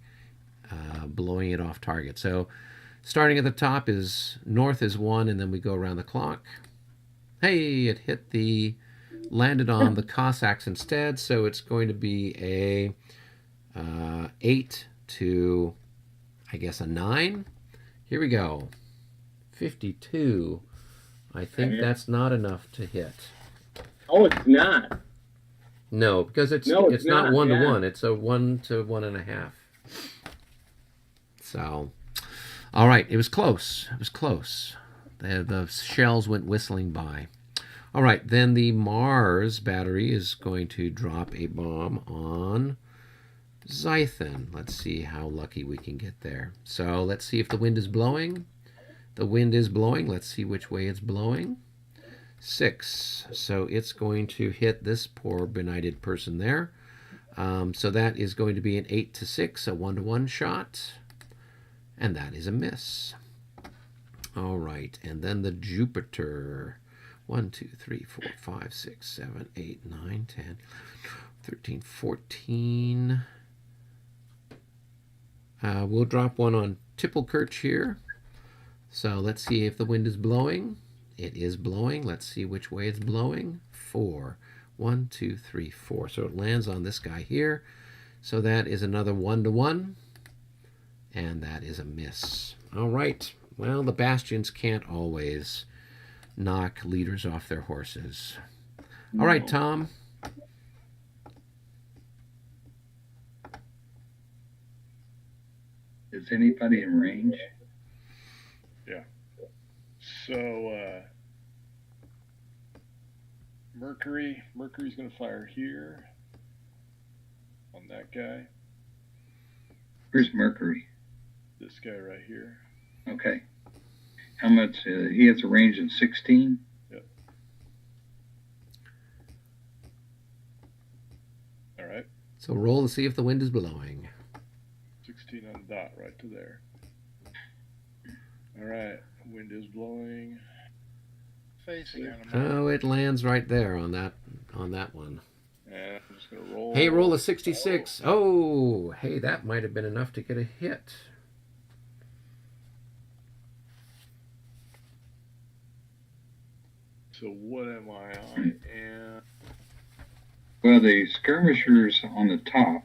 it off target. So starting at the top is north is 1, and then we go around the clock. Hey, it landed on the Cossacks instead, so it's going to be a 8 to, I guess, a 9. Here we go. 52. I think that's not enough to hit. Oh, it's not. No, because it's No, not it's not, 1 to yeah. 1. It's a 1 to 1.5. So, all right, it was close. It was close. The shells went whistling by. All right, then the Mars battery is going to drop a bomb on Zython. Let's see how lucky we can get there. So let's see if the wind is blowing. The wind is blowing. Let's see which way it's blowing. 6. So it's going to hit this poor benighted person there. So that is going to be an 8 to 6, a 1 to 1 shot. And that is a miss. All right, and then the Jupiter. 1, 2, 3, 4, 5, 6, 7, 8, 9, 10, 13, 14. We'll drop one on Tippelkirch here. So let's see if the wind is blowing. It is blowing. Let's see which way it's blowing. 4. 1, 2, 3, 4. So it lands on this guy here. So that is another 1-to-1. And that is a miss. All right. Well, the bastions can't always knock leaders off their horses. All right, Tom. Is anybody in range? Yeah. So, Mercury's going to fire here on that guy. Where's Mercury? This guy right here. Okay. How much? He has a range of 16? Yep. All right. So roll to see if the wind is blowing. 16 on the dot, right to there. All right. Wind is blowing. Facing on him. Oh, it lands right there on that one. And I'm just going to roll. Hey, roll a 66. Oh, hey, that might have been enough to get a hit. So what am I on? And Well, the skirmishers on the top.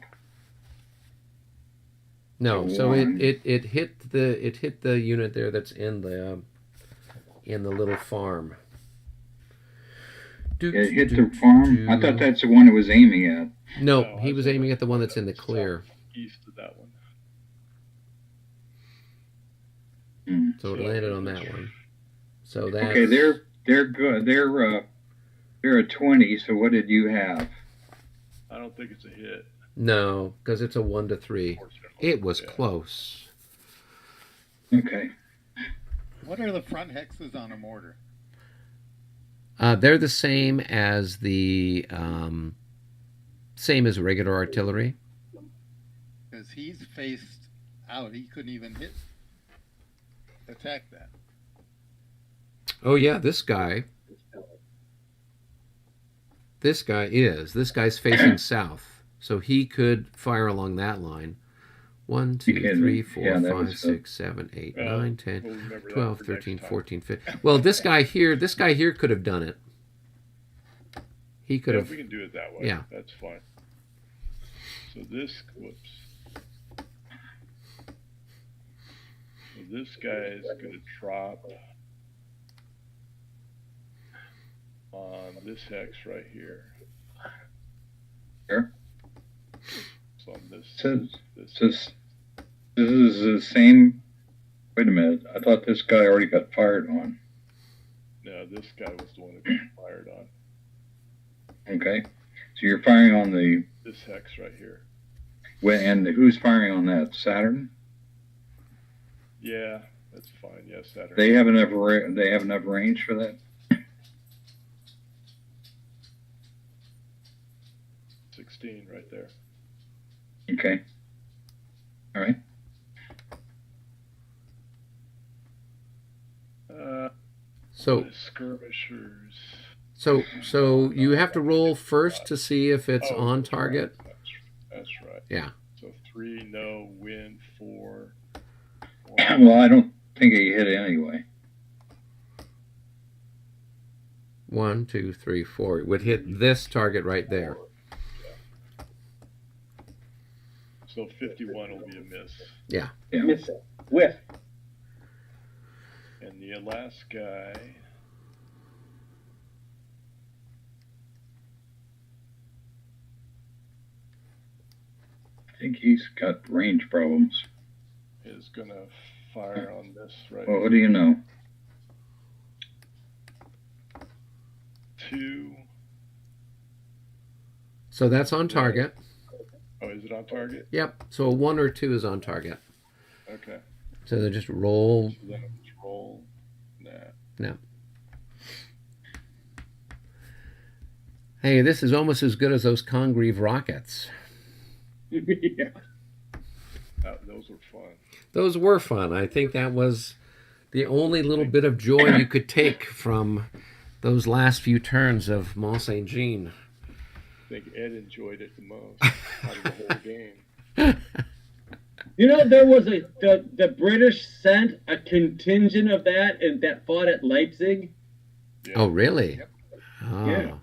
No, so One. it hit the unit there that's in the little farm. It hit the farm? I thought that's the one it was aiming at. No, No, he I was said aiming that- at the one that's in the clear. east of that one. Hmm. So it landed on that one. So that's Okay, they're good. They're a 20, so what did you have? I don't think it's a hit. no, because it's a 1-to-3. Fortunately. It was Yeah. close. Okay. What are the front hexes on a mortar? They're the same as same as regular artillery. Because he's faced out. He couldn't even attack that. Oh yeah, this guy's facing south, so he could fire along that line. 1, 2, can- 3, 4, yeah, that 5, was 6, 7, 8, Well, 9, 10, we'll remember that 12, for 13, next time. 14, 15. Well, this guy here could have done it. He could Yeah, have. we can do it that way. Yeah. That's fine. So this, whoops. So this guy is going to drop on this hex right here. Here? So on this. So, this this is the same. Wait a minute. I thought this guy already got fired on. no, this guy was the one that got fired on. Okay. So you're firing on This hex right here. and who's firing on that? Saturn? Yeah, that's fine. Yes, Saturn. They have enough. They have enough range for that. 16 right there. Okay. All right. So Skirmishers. so you have to roll first to see if it's Oh, on that's target. right. That's right. Yeah. So 3, no, win 4. Well, I don't think he hit it anyway. 1, 2, 3, 4. It would hit this target right there. So 51 will be a miss. Yeah. Miss it. Whiff. And the last guy. I think he's got range problems. Is gonna fire on this right Well, what do you know? 2. So that's on target. Oh, is it on target? Yep. So a 1 or 2 is on target. Okay. So they just roll. So then I just roll that. No. Hey, this is almost as good as those Congreve rockets. Yeah. Those were fun. Those were fun. I think that was the only little bit of joy you could take from those last few turns of Mont Saint Jean. I think Ed enjoyed it the most out of the whole game. You know, there was the British sent a contingent of that and that fought at Leipzig. Yeah. Oh, really? Yep. Oh, Yeah.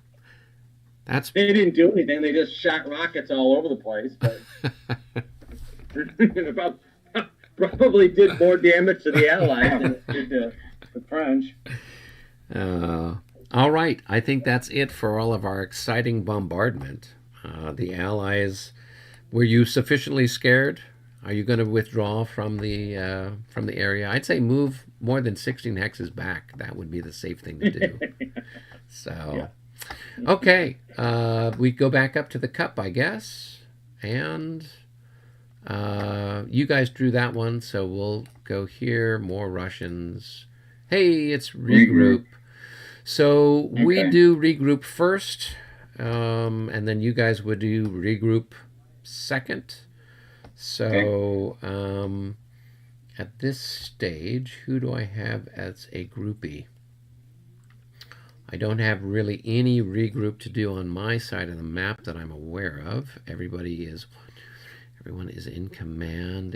that's They didn't do anything. They just shot rockets all over the place. But about, probably did more damage to the Allies than it did to the French. All right. I think that's it for all of our exciting bombardment. The Allies, were you sufficiently scared? Are you going to withdraw from the area? I'd say move more than 16 hexes back. That would be the safe thing to do. So, okay. We go back up to the cup, I guess. And you guys drew that one, so we'll go here. More Russians. Hey, it's regroup. So we do regroup first, and then you guys would do regroup second. So at this stage, who do I have as a groupie? I don't have really any regroup to do on my side of the map that I'm aware of. Everyone is in command.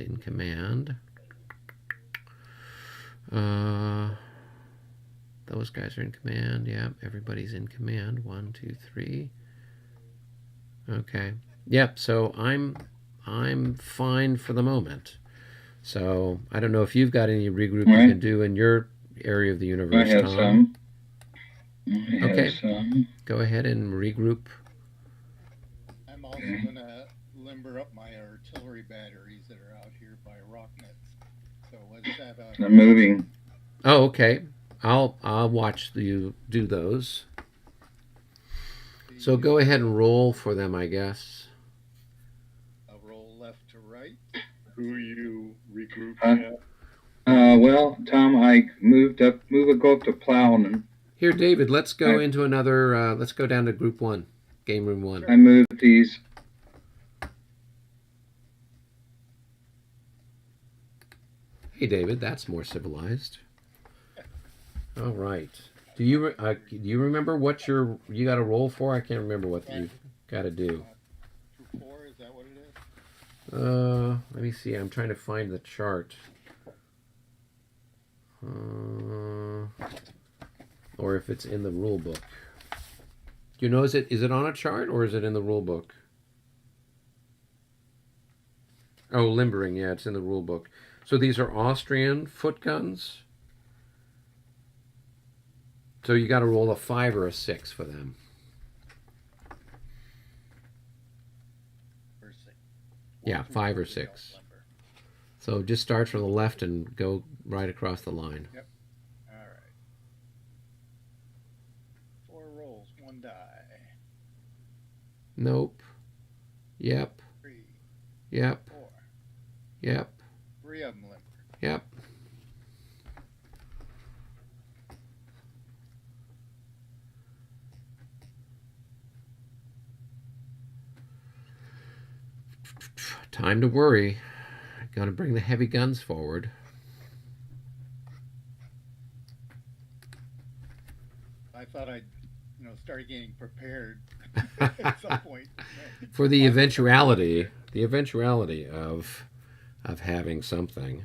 Those guys are in command. Yeah, everybody's in command. 1, 2, 3. Okay. Yep. So I'm fine for the moment. So I don't know if you've got any regroup you can do in your area of the universe. I have Tom. some. Okay. Go ahead and regroup. I'm also going to limber up my artillery batteries that are out here by Rocknets. So let's have a... I'm moving. Oh, okay. I'll watch you do those. So go ahead and roll for them, I guess. I'll roll left to right. Who are you regrouping at? Well, Tom, I go up to Plowman. Here, David, let's go into another, let's go down to group 1, game room 1. I moved these. Hey, David, that's more civilized. All right. Do you remember what you got to roll for? I can't remember what you've got to do. Through 4, is that what it is? Let me see. I'm trying to find the chart. Or if it's in the rule book. Do you know, is it on a chart or is it in the rule book? Oh, limbering. Yeah, it's in the rule book. So these are Austrian foot guns. So you got to roll a 5 or a 6 for them. Or 6. Yeah, 5 or 6. So just start from the left and go right across the line. Yep. All right. 4 rolls, 1 die. Nope. Yep. 3, Yep. 4. Yep. 3 of them limber. Yep. Time to worry. Got to bring the heavy guns forward. I thought I'd, start getting prepared at some point. For the eventuality of having something.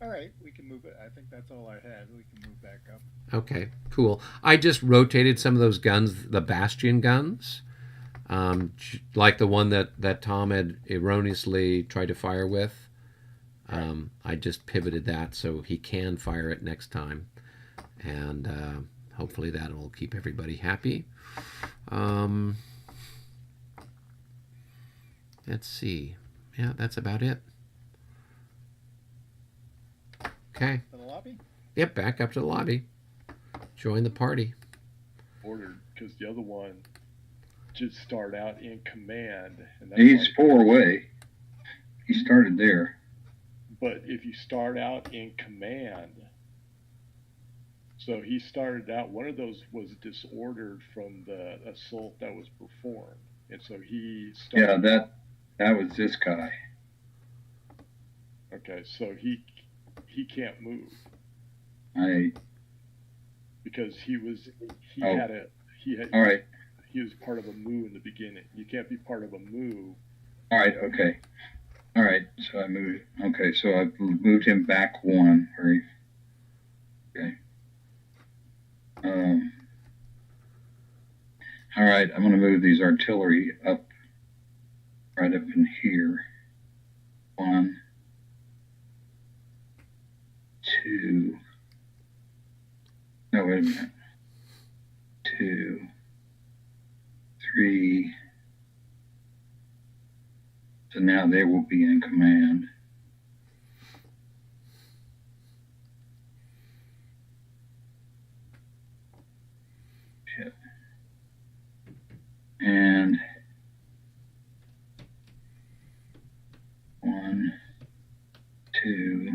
All right, we can move it. I think that's all I had. We can move back up. Okay, cool. I just rotated some of those guns, the bastion guns, like the one that Tom had erroneously tried to fire with. I just pivoted that so he can fire it next time. And hopefully that will keep everybody happy. Let's see. Yeah, that's about it. Okay. To the lobby? Yep, back up to the lobby. Join the party. Ordered, because the other one just start out in command. And He's 4 away. He started there. But if you start out in command, so he started out, one of those was disordered from the assault that was performed. And so he started. Yeah, that was this guy. Okay, so he can't move. Because he was All right. he was part of a move in the beginning. You can't be part of a move All right, okay. All right, so I moved. Okay, so I moved him back one. Right. Okay. All right, I'm going to move these artillery up, right up in here. 1, 2. No, wait a minute. 2, 3. So now they will be in command. Shit. And 1, 2,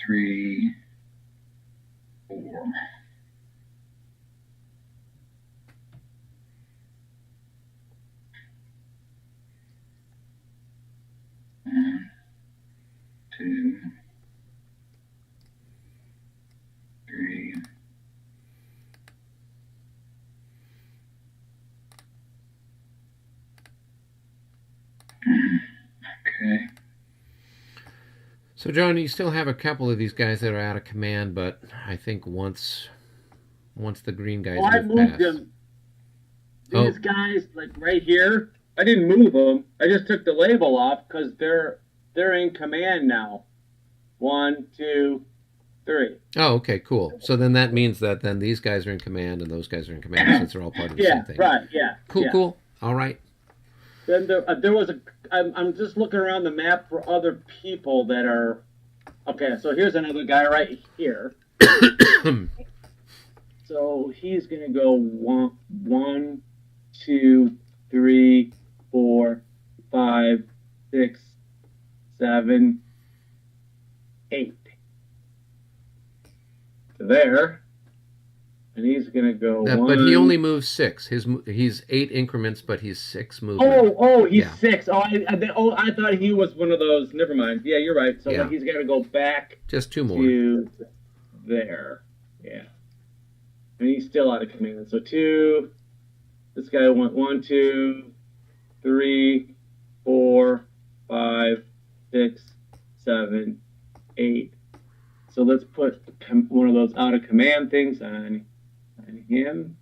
3, 4. One, 2, 3. Okay. So, John, you still have a couple of these guys that are out of command, but I think once the green guys I move moved past. them. Oh. These guys, like right here, I didn't move them. I just took the label off because they're in command now. 1, 2, 3. Oh, okay, cool. So then that means that then these guys are in command and those guys are in command since they're all part of the Yeah, same thing. right. Yeah. Cool, yeah. cool. All right. Then there was a. I'm just looking around the map for other people that are. Okay, so here's another guy right here. So he's gonna go 1, 2, 3, 4, 5, 6, 7, 8. To there, and he's gonna go. But he only moves 6. He's 8 increments, but he's 6 movement. He's Yeah. 6. I thought he was one of those. Never mind. Yeah, you're right. So Yeah. he's got to go back Just 2 more. to there. Yeah, and he's still out of command. So 2. This guy went 1, 2, 3, 4, 5, 6, 7, 8. So let's put one of those out of command things on him.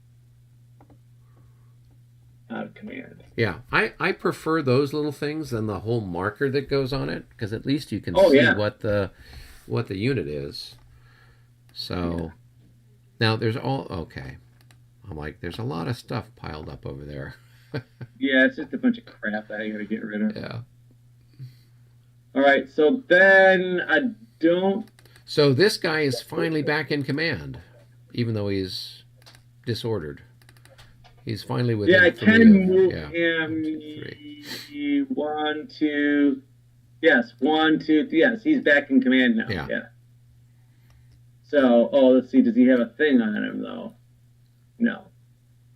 Out of command. Yeah, I prefer those little things than the whole marker that goes on it, because at least you can Oh, see yeah. what the unit is. So now there's okay. I'm like, there's a lot of stuff piled up over there. Yeah, it's just a bunch of crap that I gotta get rid of. Yeah. All right, so then I don't. So this guy is finally back in command, even though he's disordered. He's finally within. Yeah, I 3 can of- move yeah. him. 3. 1, 2. Yes, 1, 2. Yes, he's back in command now. Yeah. So, let's see. Does he have a thing on him though? No.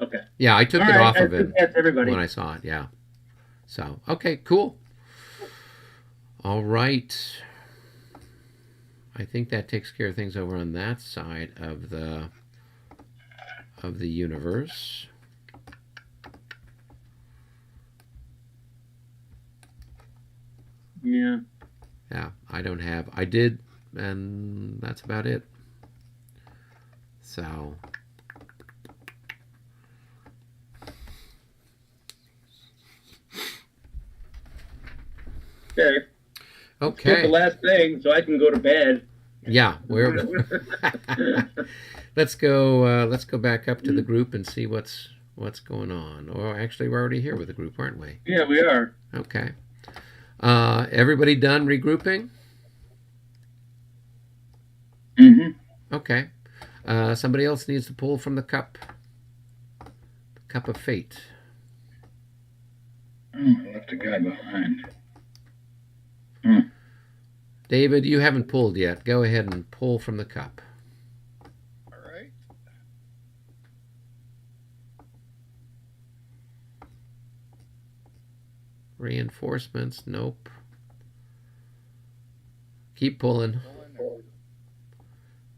Okay. Yeah, I took All it right, off I of think him that's everybody. when I saw it. Yeah. So okay, cool. All right. I think that takes care of things over on that side of the universe. Yeah. Yeah, I did, and that's about it. So. Okay. Okay. Skip the last thing so I can go to bed. Yeah, let's go back up to the group and see what's going on. Or actually, we're already here with the group, aren't we? Yeah, we are. Okay. Everybody done regrouping? Mm-hmm. Okay. Somebody else needs to pull from the cup of fate. Oh, I left a guy behind. Hmm. David, you haven't pulled yet. Go ahead and pull from the cup. All right. Reinforcements, nope. Keep pulling.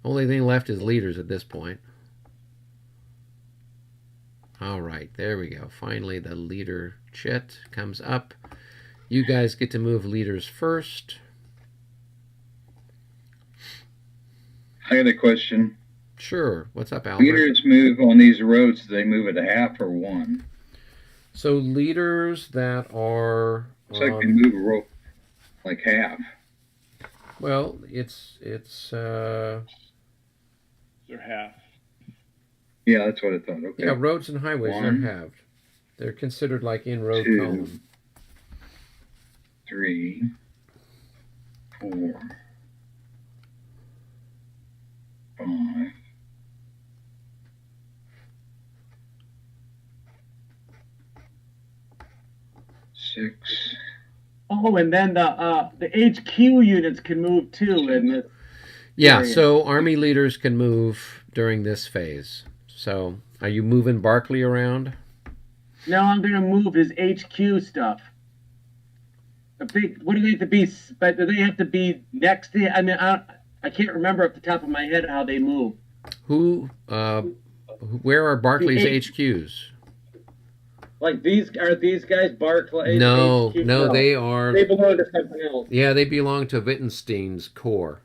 Only thing left is leaders at this point. All right, there we go. Finally, the leader chit comes up. You guys get to move leaders first. I got a question. Sure. What's up, Albert? Leaders move on these roads. Do they move at a half or one? So leaders that are It's like they move a rope like half. well, it's They're half. Yeah, that's what I thought. Okay. yeah, roads and highways One, they're halved. They're considered like in-road 2, column. 3, 4, 5, 6. Oh, and then the HQ units can move too in this. Yeah, area. so army leaders can move during this phase. So, are you moving Barclay around? Now I'm gonna move his HQ stuff. What do they have to be? But do they have to be next to? I mean, I can't remember off the top of my head how they move. Where are Barclay's The HQs? Like these guys Barclay? No, HQ? no, they are. They belong to something else. Yeah, they belong to Wittgenstein's corps.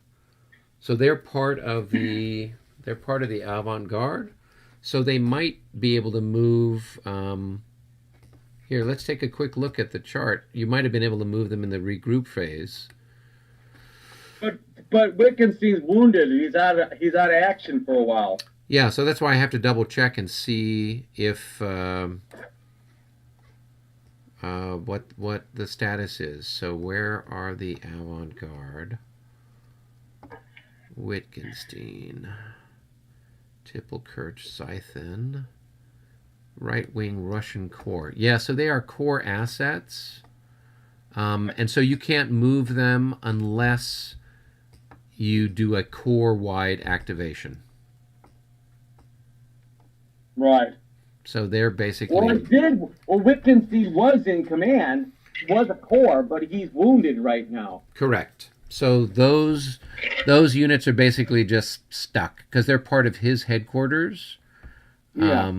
So they're part of the avant-garde. So they might be able to move. Here, let's take a quick look at the chart. You might have been able to move them in the regroup phase. But Wittgenstein's wounded. He's out of action for a while. Yeah, so that's why I have to double check and see if what the status is. So where are the avant-garde? Wittgenstein, Tippelkirch, Scythen, right-wing Russian corps. Yeah, so they are core assets, and so you can't move them unless you do a corps-wide activation. Right. So they're basically... Well, Wittgenstein was in command, was a corps, but he's wounded right now. Correct. So those units are basically just stuck because they're part of his headquarters. Yeah.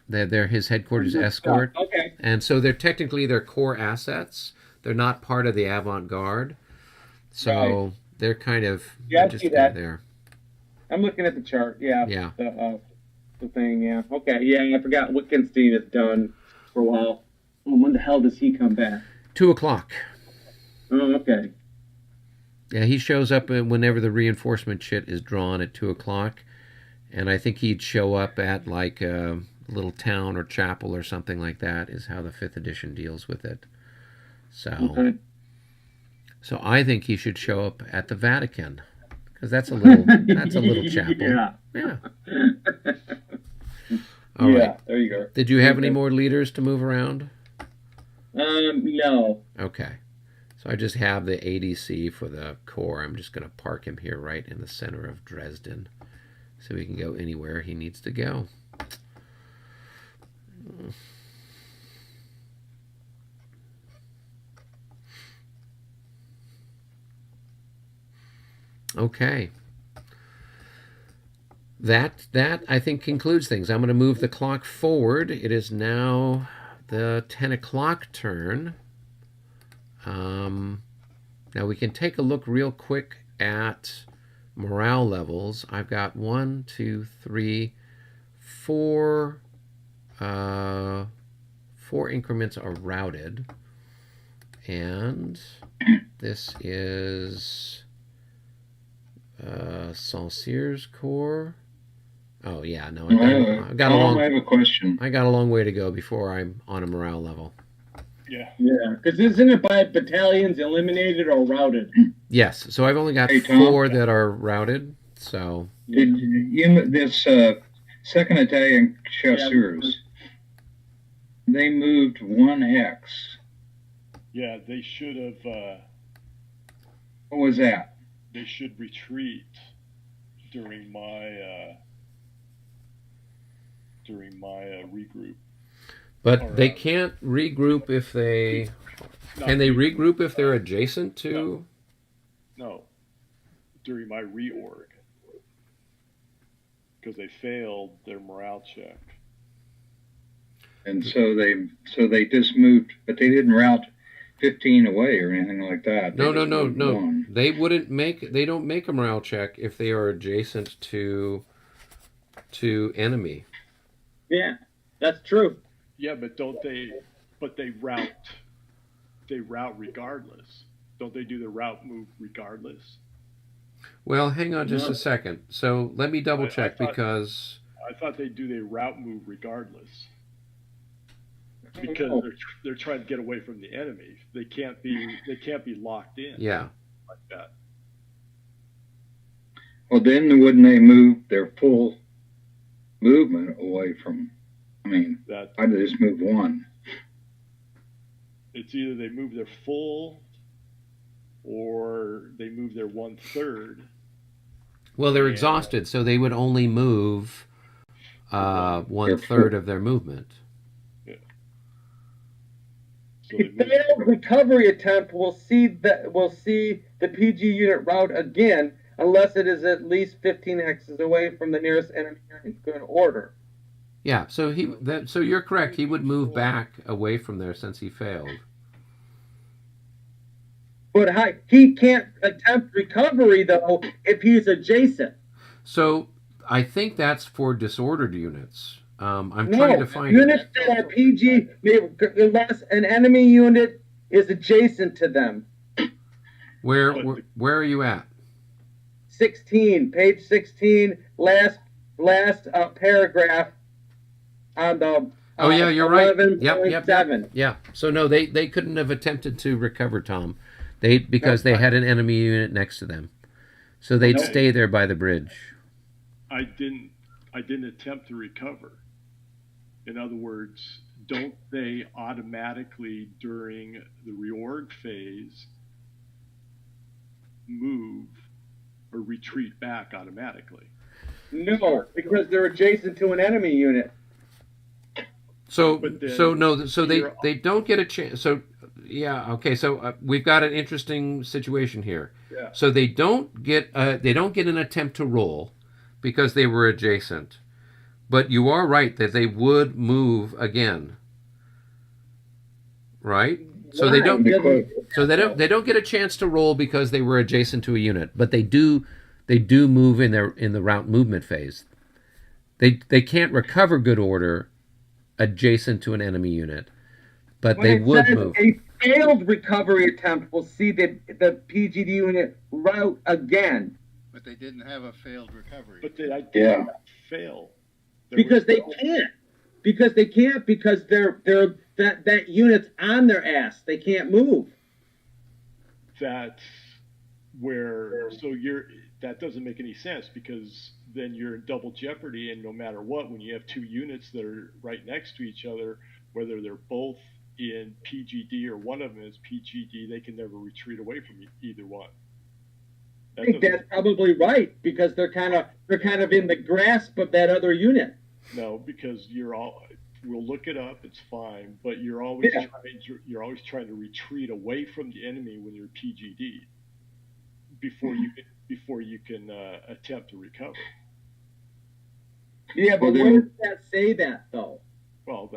They're his headquarters escort. Okay. And so they're technically their core assets. They're not part of the avant-garde. So Right. they're kind of Yeah, I just see that. there. I'm looking at the chart. Yeah. Yeah. The thing. Yeah. Okay. Yeah. I forgot Wittgenstein is done for a while. Oh, when the hell does he come back? 2:00. Oh, okay. Yeah, he shows up whenever the reinforcement chit is drawn at 2:00. And I think he'd show up at like a little town or chapel or something like that is how the 5th edition deals with it. So, Okay. so I think he should show up at the Vatican because that's a little chapel. Yeah. Yeah. All Yeah. right. There you go. Did you have any Okay. more leaders to move around? No. Okay. So I just have the ADC for the corps. I'm just going to park him here right in the center of Dresden so he can go anywhere he needs to go. Okay. That I think concludes things. I'm going to move the clock forward. It is now the 10:00 turn. Now we can take a look real quick at morale levels. I've got 1, 2, 3, 4. 4 increments are routed, and this is Saint-Cyr's corps. Oh yeah, no, I got a long. I have a question. I got a long way to go before I'm on a morale level. Yeah. Yeah. Because isn't it by battalions eliminated or routed? Yes, so I've only got Hey, Tom. 4 that are routed. So Did you this 2nd Italian chasseurs? They moved 1 hex. Yeah, they should have. What was that? They should retreat during my regroup. but they can't regroup if they can they regroup if they're adjacent to. No, during my reorg, because they failed their morale check. And so they just moved, but they didn't route 15 away or anything like that. They No, just moved one. They don't make a morale check if they are adjacent to enemy. Yeah, that's true. Yeah, but don't they? But they route. They route regardless. Don't they do the route move regardless? Well, hang on just No. a second. So let me double check I thought- because I thought they do the route move regardless Oh. because they're trying to get away from the enemy. They can't be locked in yeah. like that. Well, then wouldn't they move their full movement away from? I mean, That why did they just move one? it's either they move their full or they move their 1/3. Well, they're Yeah. exhausted, so they would only move 1/3 of their movement. So they A move, failed recovery attempt will see the PG unit route again unless it is at least 15 hexes away from the nearest enemy unit in good order. Yeah, so so you're correct. He would move back away from there since he failed. But he can't attempt recovery though if he's adjacent. So I think that's for disordered units. I'm trying to find units it. that are PG unless an enemy unit is adjacent to them. Where are you at? 16, page 16, last paragraph on the. Oh yeah, you're right. Yep. 11.7. Yeah. So no, they couldn't have attempted to recover, Tom. Because they had an enemy unit next to them. So they'd Okay. stay there by the bridge. I didn't attempt to recover. In other words, don't they automatically during the reorg phase move or retreat back automatically? No, because they're adjacent to an enemy unit. So But then they don't get a chance. So yeah, okay. So we've got an interesting situation here. Yeah. So they don't get an attempt to roll because they were adjacent. But you are right that they would move again. Right? So they don't get a chance to roll because they were adjacent to a unit, but they do move in the route movement phase. They can't recover good order adjacent to an enemy unit, but When they it would says move. A failed recovery attempt will see the PGD unit route again But they didn't have a failed recovery. But I did Yeah. not fail. There because was they no- can't. Because they're that unit's on their ass. They can't move. That's that doesn't make any sense because then you're in double jeopardy, and no matter what, when you have two units that are right next to each other, whether they're both in PGD or one of them is PGD, they can never retreat away from either one. I think that's probably right because they're kind of in the grasp of that other unit. No, because we'll look it up, it's fine, but you're always trying to retreat away from the enemy when you're PGD before you can attempt to recover. Yeah, but Well, where does that say that though? Well,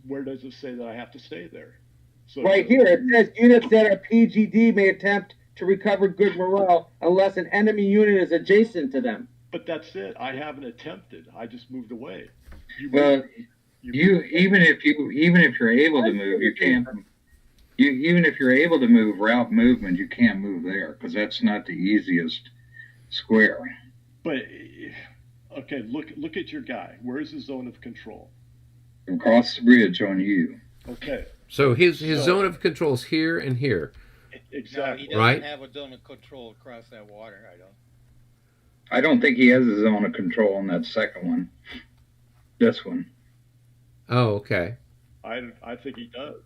where does it say that I have to stay there? So Right here, it says units that are PGD may attempt to recover good morale unless an enemy unit is adjacent to them. But that's it. I haven't attempted. I just moved away. Well, even if you're able to move, you can't. Even if you're able to move route movement, you can't move there because that's not the easiest square. But okay, look at your guy. Where's the zone of control? Across the bridge on you. Okay, So his zone of control is here and here. No, exactly. he doesn't Right. have a zone of control across that water. I don't think he has a zone of control on that second one. This one. Oh, okay. I think he does.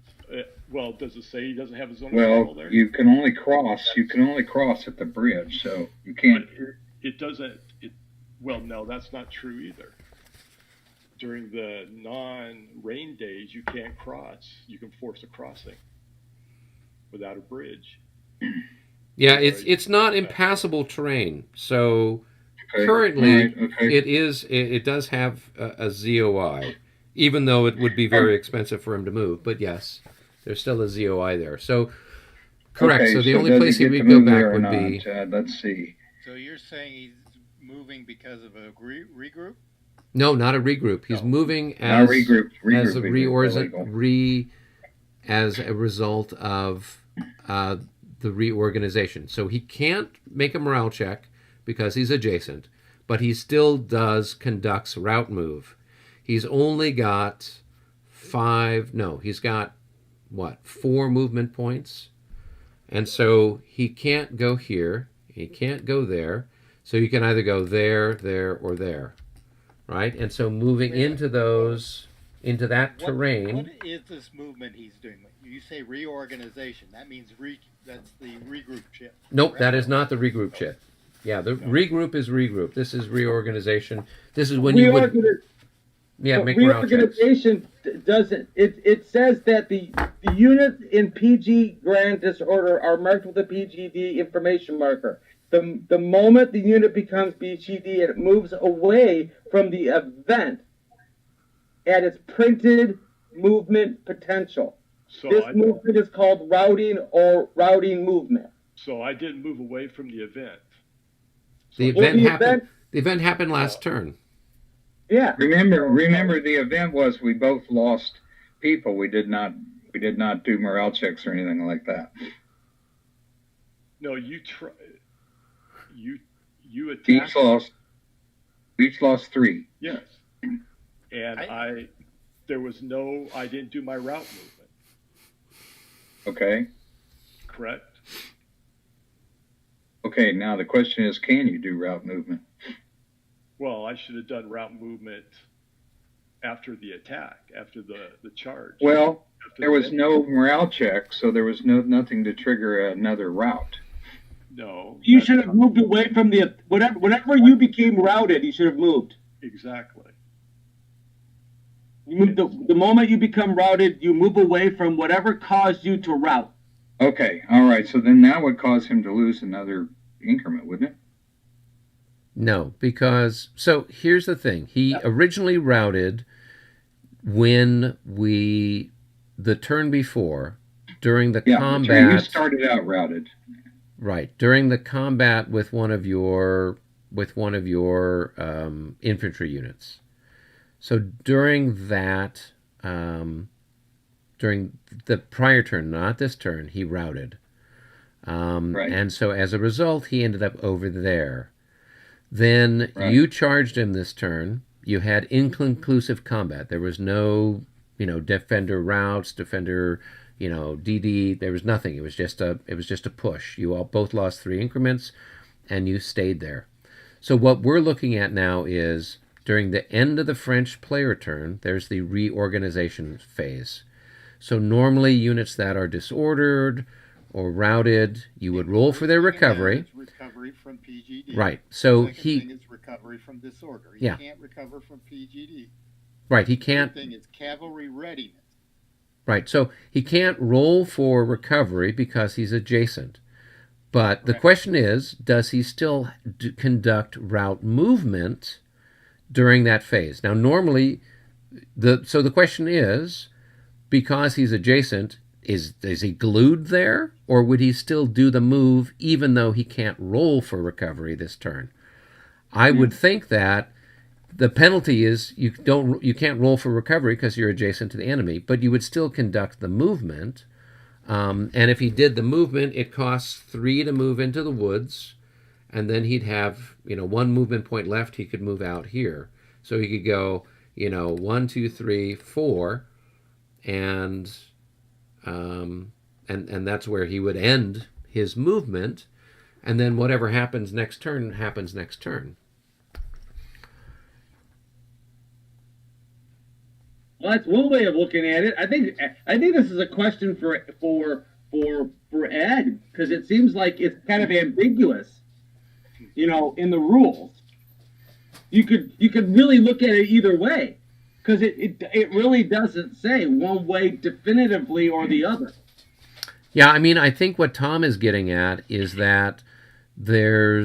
Well, does it say he doesn't have a zone of control Well, there? you can only cross. You can only cross at the bridge, so you can't. But it doesn't. Well, no, that's not true either. During the non-rain days, you can't cross. You can force a crossing without a bridge. Yeah, it's not impassable terrain. So Okay. currently All right, okay. it does have a ZOI. even though it would be very expensive for him to move. But yes, there's still a ZOI there. So, correct. Okay, so the only does place he he get would to go move back there or would not? be. Let's see. So you're saying he's moving because of a regroup? No, not a regroup. He's No. moving Now as regroup. as a illegal. as a result of the reorganization. So he can't make a morale check because he's adjacent, but he still conducts route move. He's only got he's got 4 movement points. And so he can't go here, he can't go there. So you can either go there, there, or there. Right? And so moving into that terrain. What is this movement he's doing? You say reorganization. That means that's the regroup chit. Nope, correct? that is not the regroup chit. Yeah, the regroup is regroup. This is reorganization. This is when you would make morale checks. Reorganization doesn't. It says that the units in PG grand disorder are marked with a PGD information marker. The moment the unit becomes PGD, it moves away from the event at its printed movement potential. So This movement is called routing or routing movement. So I didn't move away from the event. The event happened last turn. Yeah. Remember, the event was we both lost people. We did not do morale checks or anything like that. No, you attacked. Each lost 3. Yes. And I didn't do my route movement. Okay. Correct? Okay, now the question is, can you do route movement? Well, I should have done route movement after the attack, after the charge. Well, After there the was no morale check, so there was nothing to trigger another route. No. You should have moved away from the whatever you became routed. You should have moved. Exactly. You move the moment you become routed, you move away from whatever caused you to route. Okay, all right. So then that would cause him to lose another increment, wouldn't it? No, because so here's the thing. He originally routed when the turn before during the combat. You started out routed. Right, during the combat with one of your infantry units. So during that, during the prior turn, not this turn, he routed. Right. And so as a result, he ended up over there. Then you charged him this turn. You had inconclusive combat. There was no, defender routes, defender, DD. There was nothing. It was just a push. You all both lost 3 increments, and you stayed there. So what we're looking at now is during the end of the French player turn, there's the reorganization phase. So normally units that are disordered or routed, you would roll for their recovery. Recovery from PGD. Right. So Second thing is recovery from disorder. He can't recover from PGD. Right. He can't. Third thing is cavalry readiness. Right. So he can't roll for recovery because he's adjacent. But the question is, does he still conduct route movement during that phase? Now, normally, the question is, because he's adjacent, is he glued there, or would he still do the move even though he can't roll for recovery this turn? I would think that the penalty is you can't roll for recovery because you're adjacent to the enemy, but you would still conduct the movement. And if he did the movement, it costs 3 to move into the woods, and then he'd have 1 movement point left. He could move out here, so he could go 1, 2, 3, 4, and that's where he would end his movement, and then whatever happens next turn happens next turn. Well, that's one way of looking at it. I think this is a question for Ed, because it seems like it's kind of ambiguous, in the rules. You could really look at it either way, because it really doesn't say one way definitively or the other. Yeah, I mean, I think what Tom is getting at is that the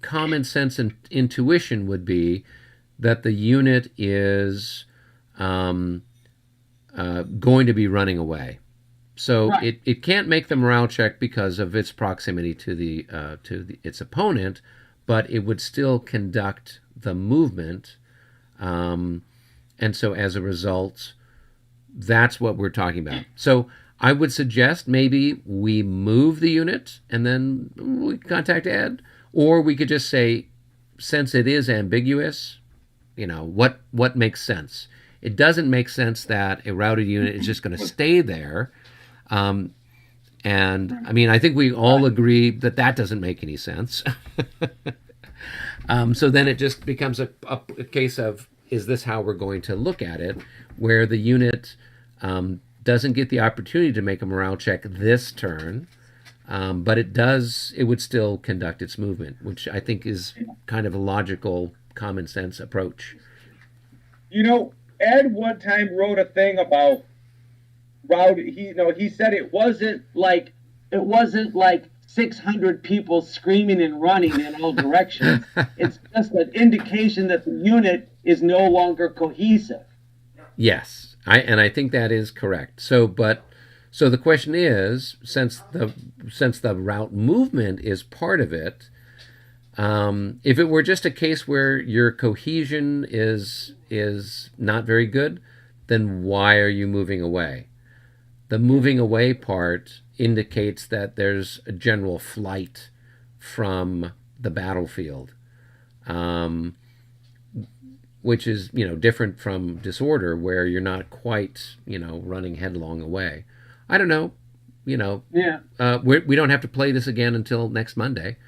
common sense and intuition would be that the unit is going to be running away. So Right. it can't make the morale check because of its proximity to its opponent, but it would still conduct the movement. And so as a result, that's what we're talking about. So I would suggest maybe we move the unit and then we contact Ed, or we could just say, since it is ambiguous, what makes sense. It doesn't make sense that a routed unit is just going to stay there. And I mean, I think we all agree that doesn't make any sense. So then it just becomes a case of, is this how we're going to look at it, where the unit doesn't get the opportunity to make a morale check this turn, but it would still conduct its movement, which I think is kind of a logical, common sense approach. Ed one time wrote a thing about route. He said it wasn't like 600 people screaming and running in all directions. It's just an indication that the unit is no longer cohesive. Yes, I think that is correct. So the question is, since the route movement is part of it, if it were just a case where your cohesion is not very good, then why are you moving away? The moving away part indicates that there's a general flight from the battlefield, which is different from disorder, where you're not quite running headlong away. I don't know. Yeah. We don't have to play this again until next Monday.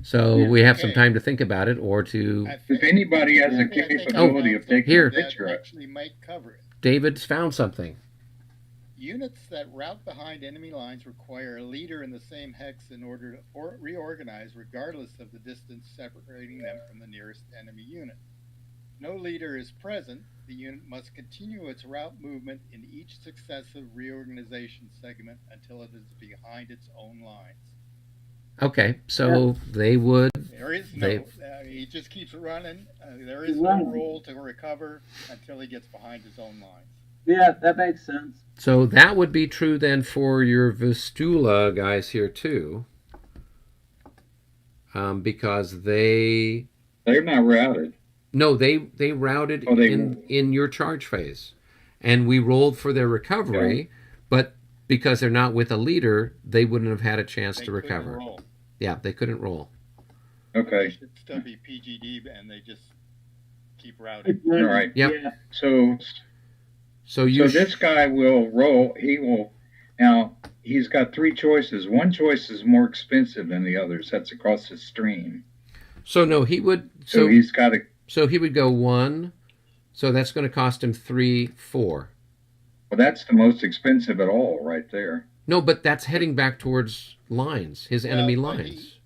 So we have some time to think about it, or to... If anybody has the capability of taking a picture, actually might cover it. David's found something. Units that route behind enemy lines require a leader in the same hex in order to reorganize, regardless of the distance separating them from the nearest enemy unit. No leader is present. The unit must continue its route movement in each successive reorganization segment until it is behind its own lines. Okay, so they would... There is no... he just keeps running. There is no roll to recover until he gets behind his own lines. Yeah, that makes sense. So that would be true then for your Vistula guys here too, because they're not routed. No, they routed in your charge phase, and we rolled for their recovery, but because they're not with a leader, they wouldn't have had a chance to recover. Roll. Yeah, they couldn't roll. Okay. They should still be PGD, and they just keep routing. All right. Yep. Yeah. So this guy will roll. He will. Now he's got three choices. One choice is more expensive than the others. That's across the stream. So no, he would. So he's got to. So he would go 1. So that's going to cost him 3, 4. Well, that's the most expensive at all, right there. No, but that's heading back towards lines, his enemy lines.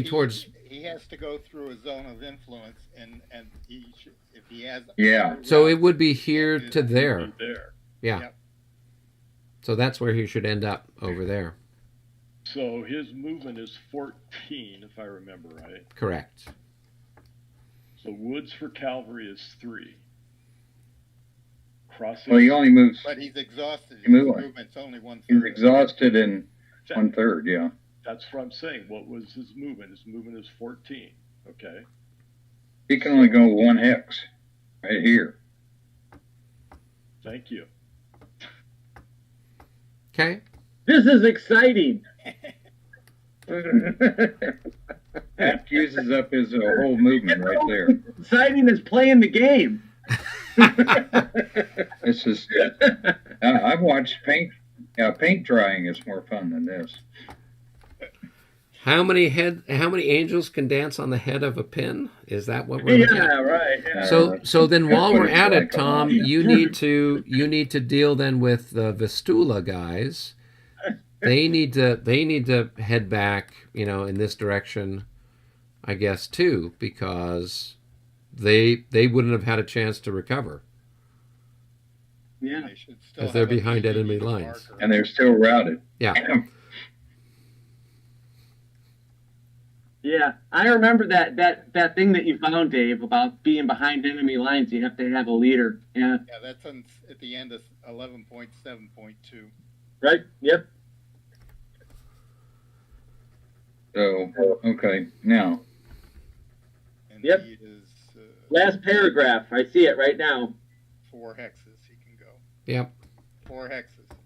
Towards. He has to go through a zone of influence, and if he has. Yeah. So it would be here to there. Yeah. Yep. So that's where he should end up, over there. So his movement is 14, if I remember right. Correct. So woods for cavalry is 3. Crossing. Well, he only moves. But he's exhausted. His movement's only 1/3. He's exhausted in 1/3. Yeah. That's what I'm saying. What was his movement? His movement is 14. Okay. He can only go 1 hex, right here. Thank you. Okay. This is exciting. That uses up his whole movement right there. Exciting is playing the game. This is. I've watched paint. Paint drying is more fun than this. How many angels can dance on the head of a pin? Is that what we're looking at? Right. Yeah. So then while we're at it, Tom, you need to deal then with the Vistula guys. They need to head back, in this direction, I guess too, because they wouldn't have had a chance to recover. Yeah. Because they're behind enemy lines. And they're still routed. Yeah. Yeah, I remember that thing that you found, Dave, about being behind enemy lines. You have to have a leader. Yeah. Yeah, that's at the end of 11.7.2. Right? Yep. So, okay, now, And Yep. he is Last paragraph. I see it right now. 4 hexes. He can go. Yep. 4 hexes.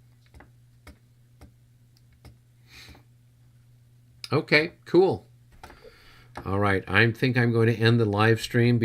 Okay, cool. All right, I think I'm going to end the live stream.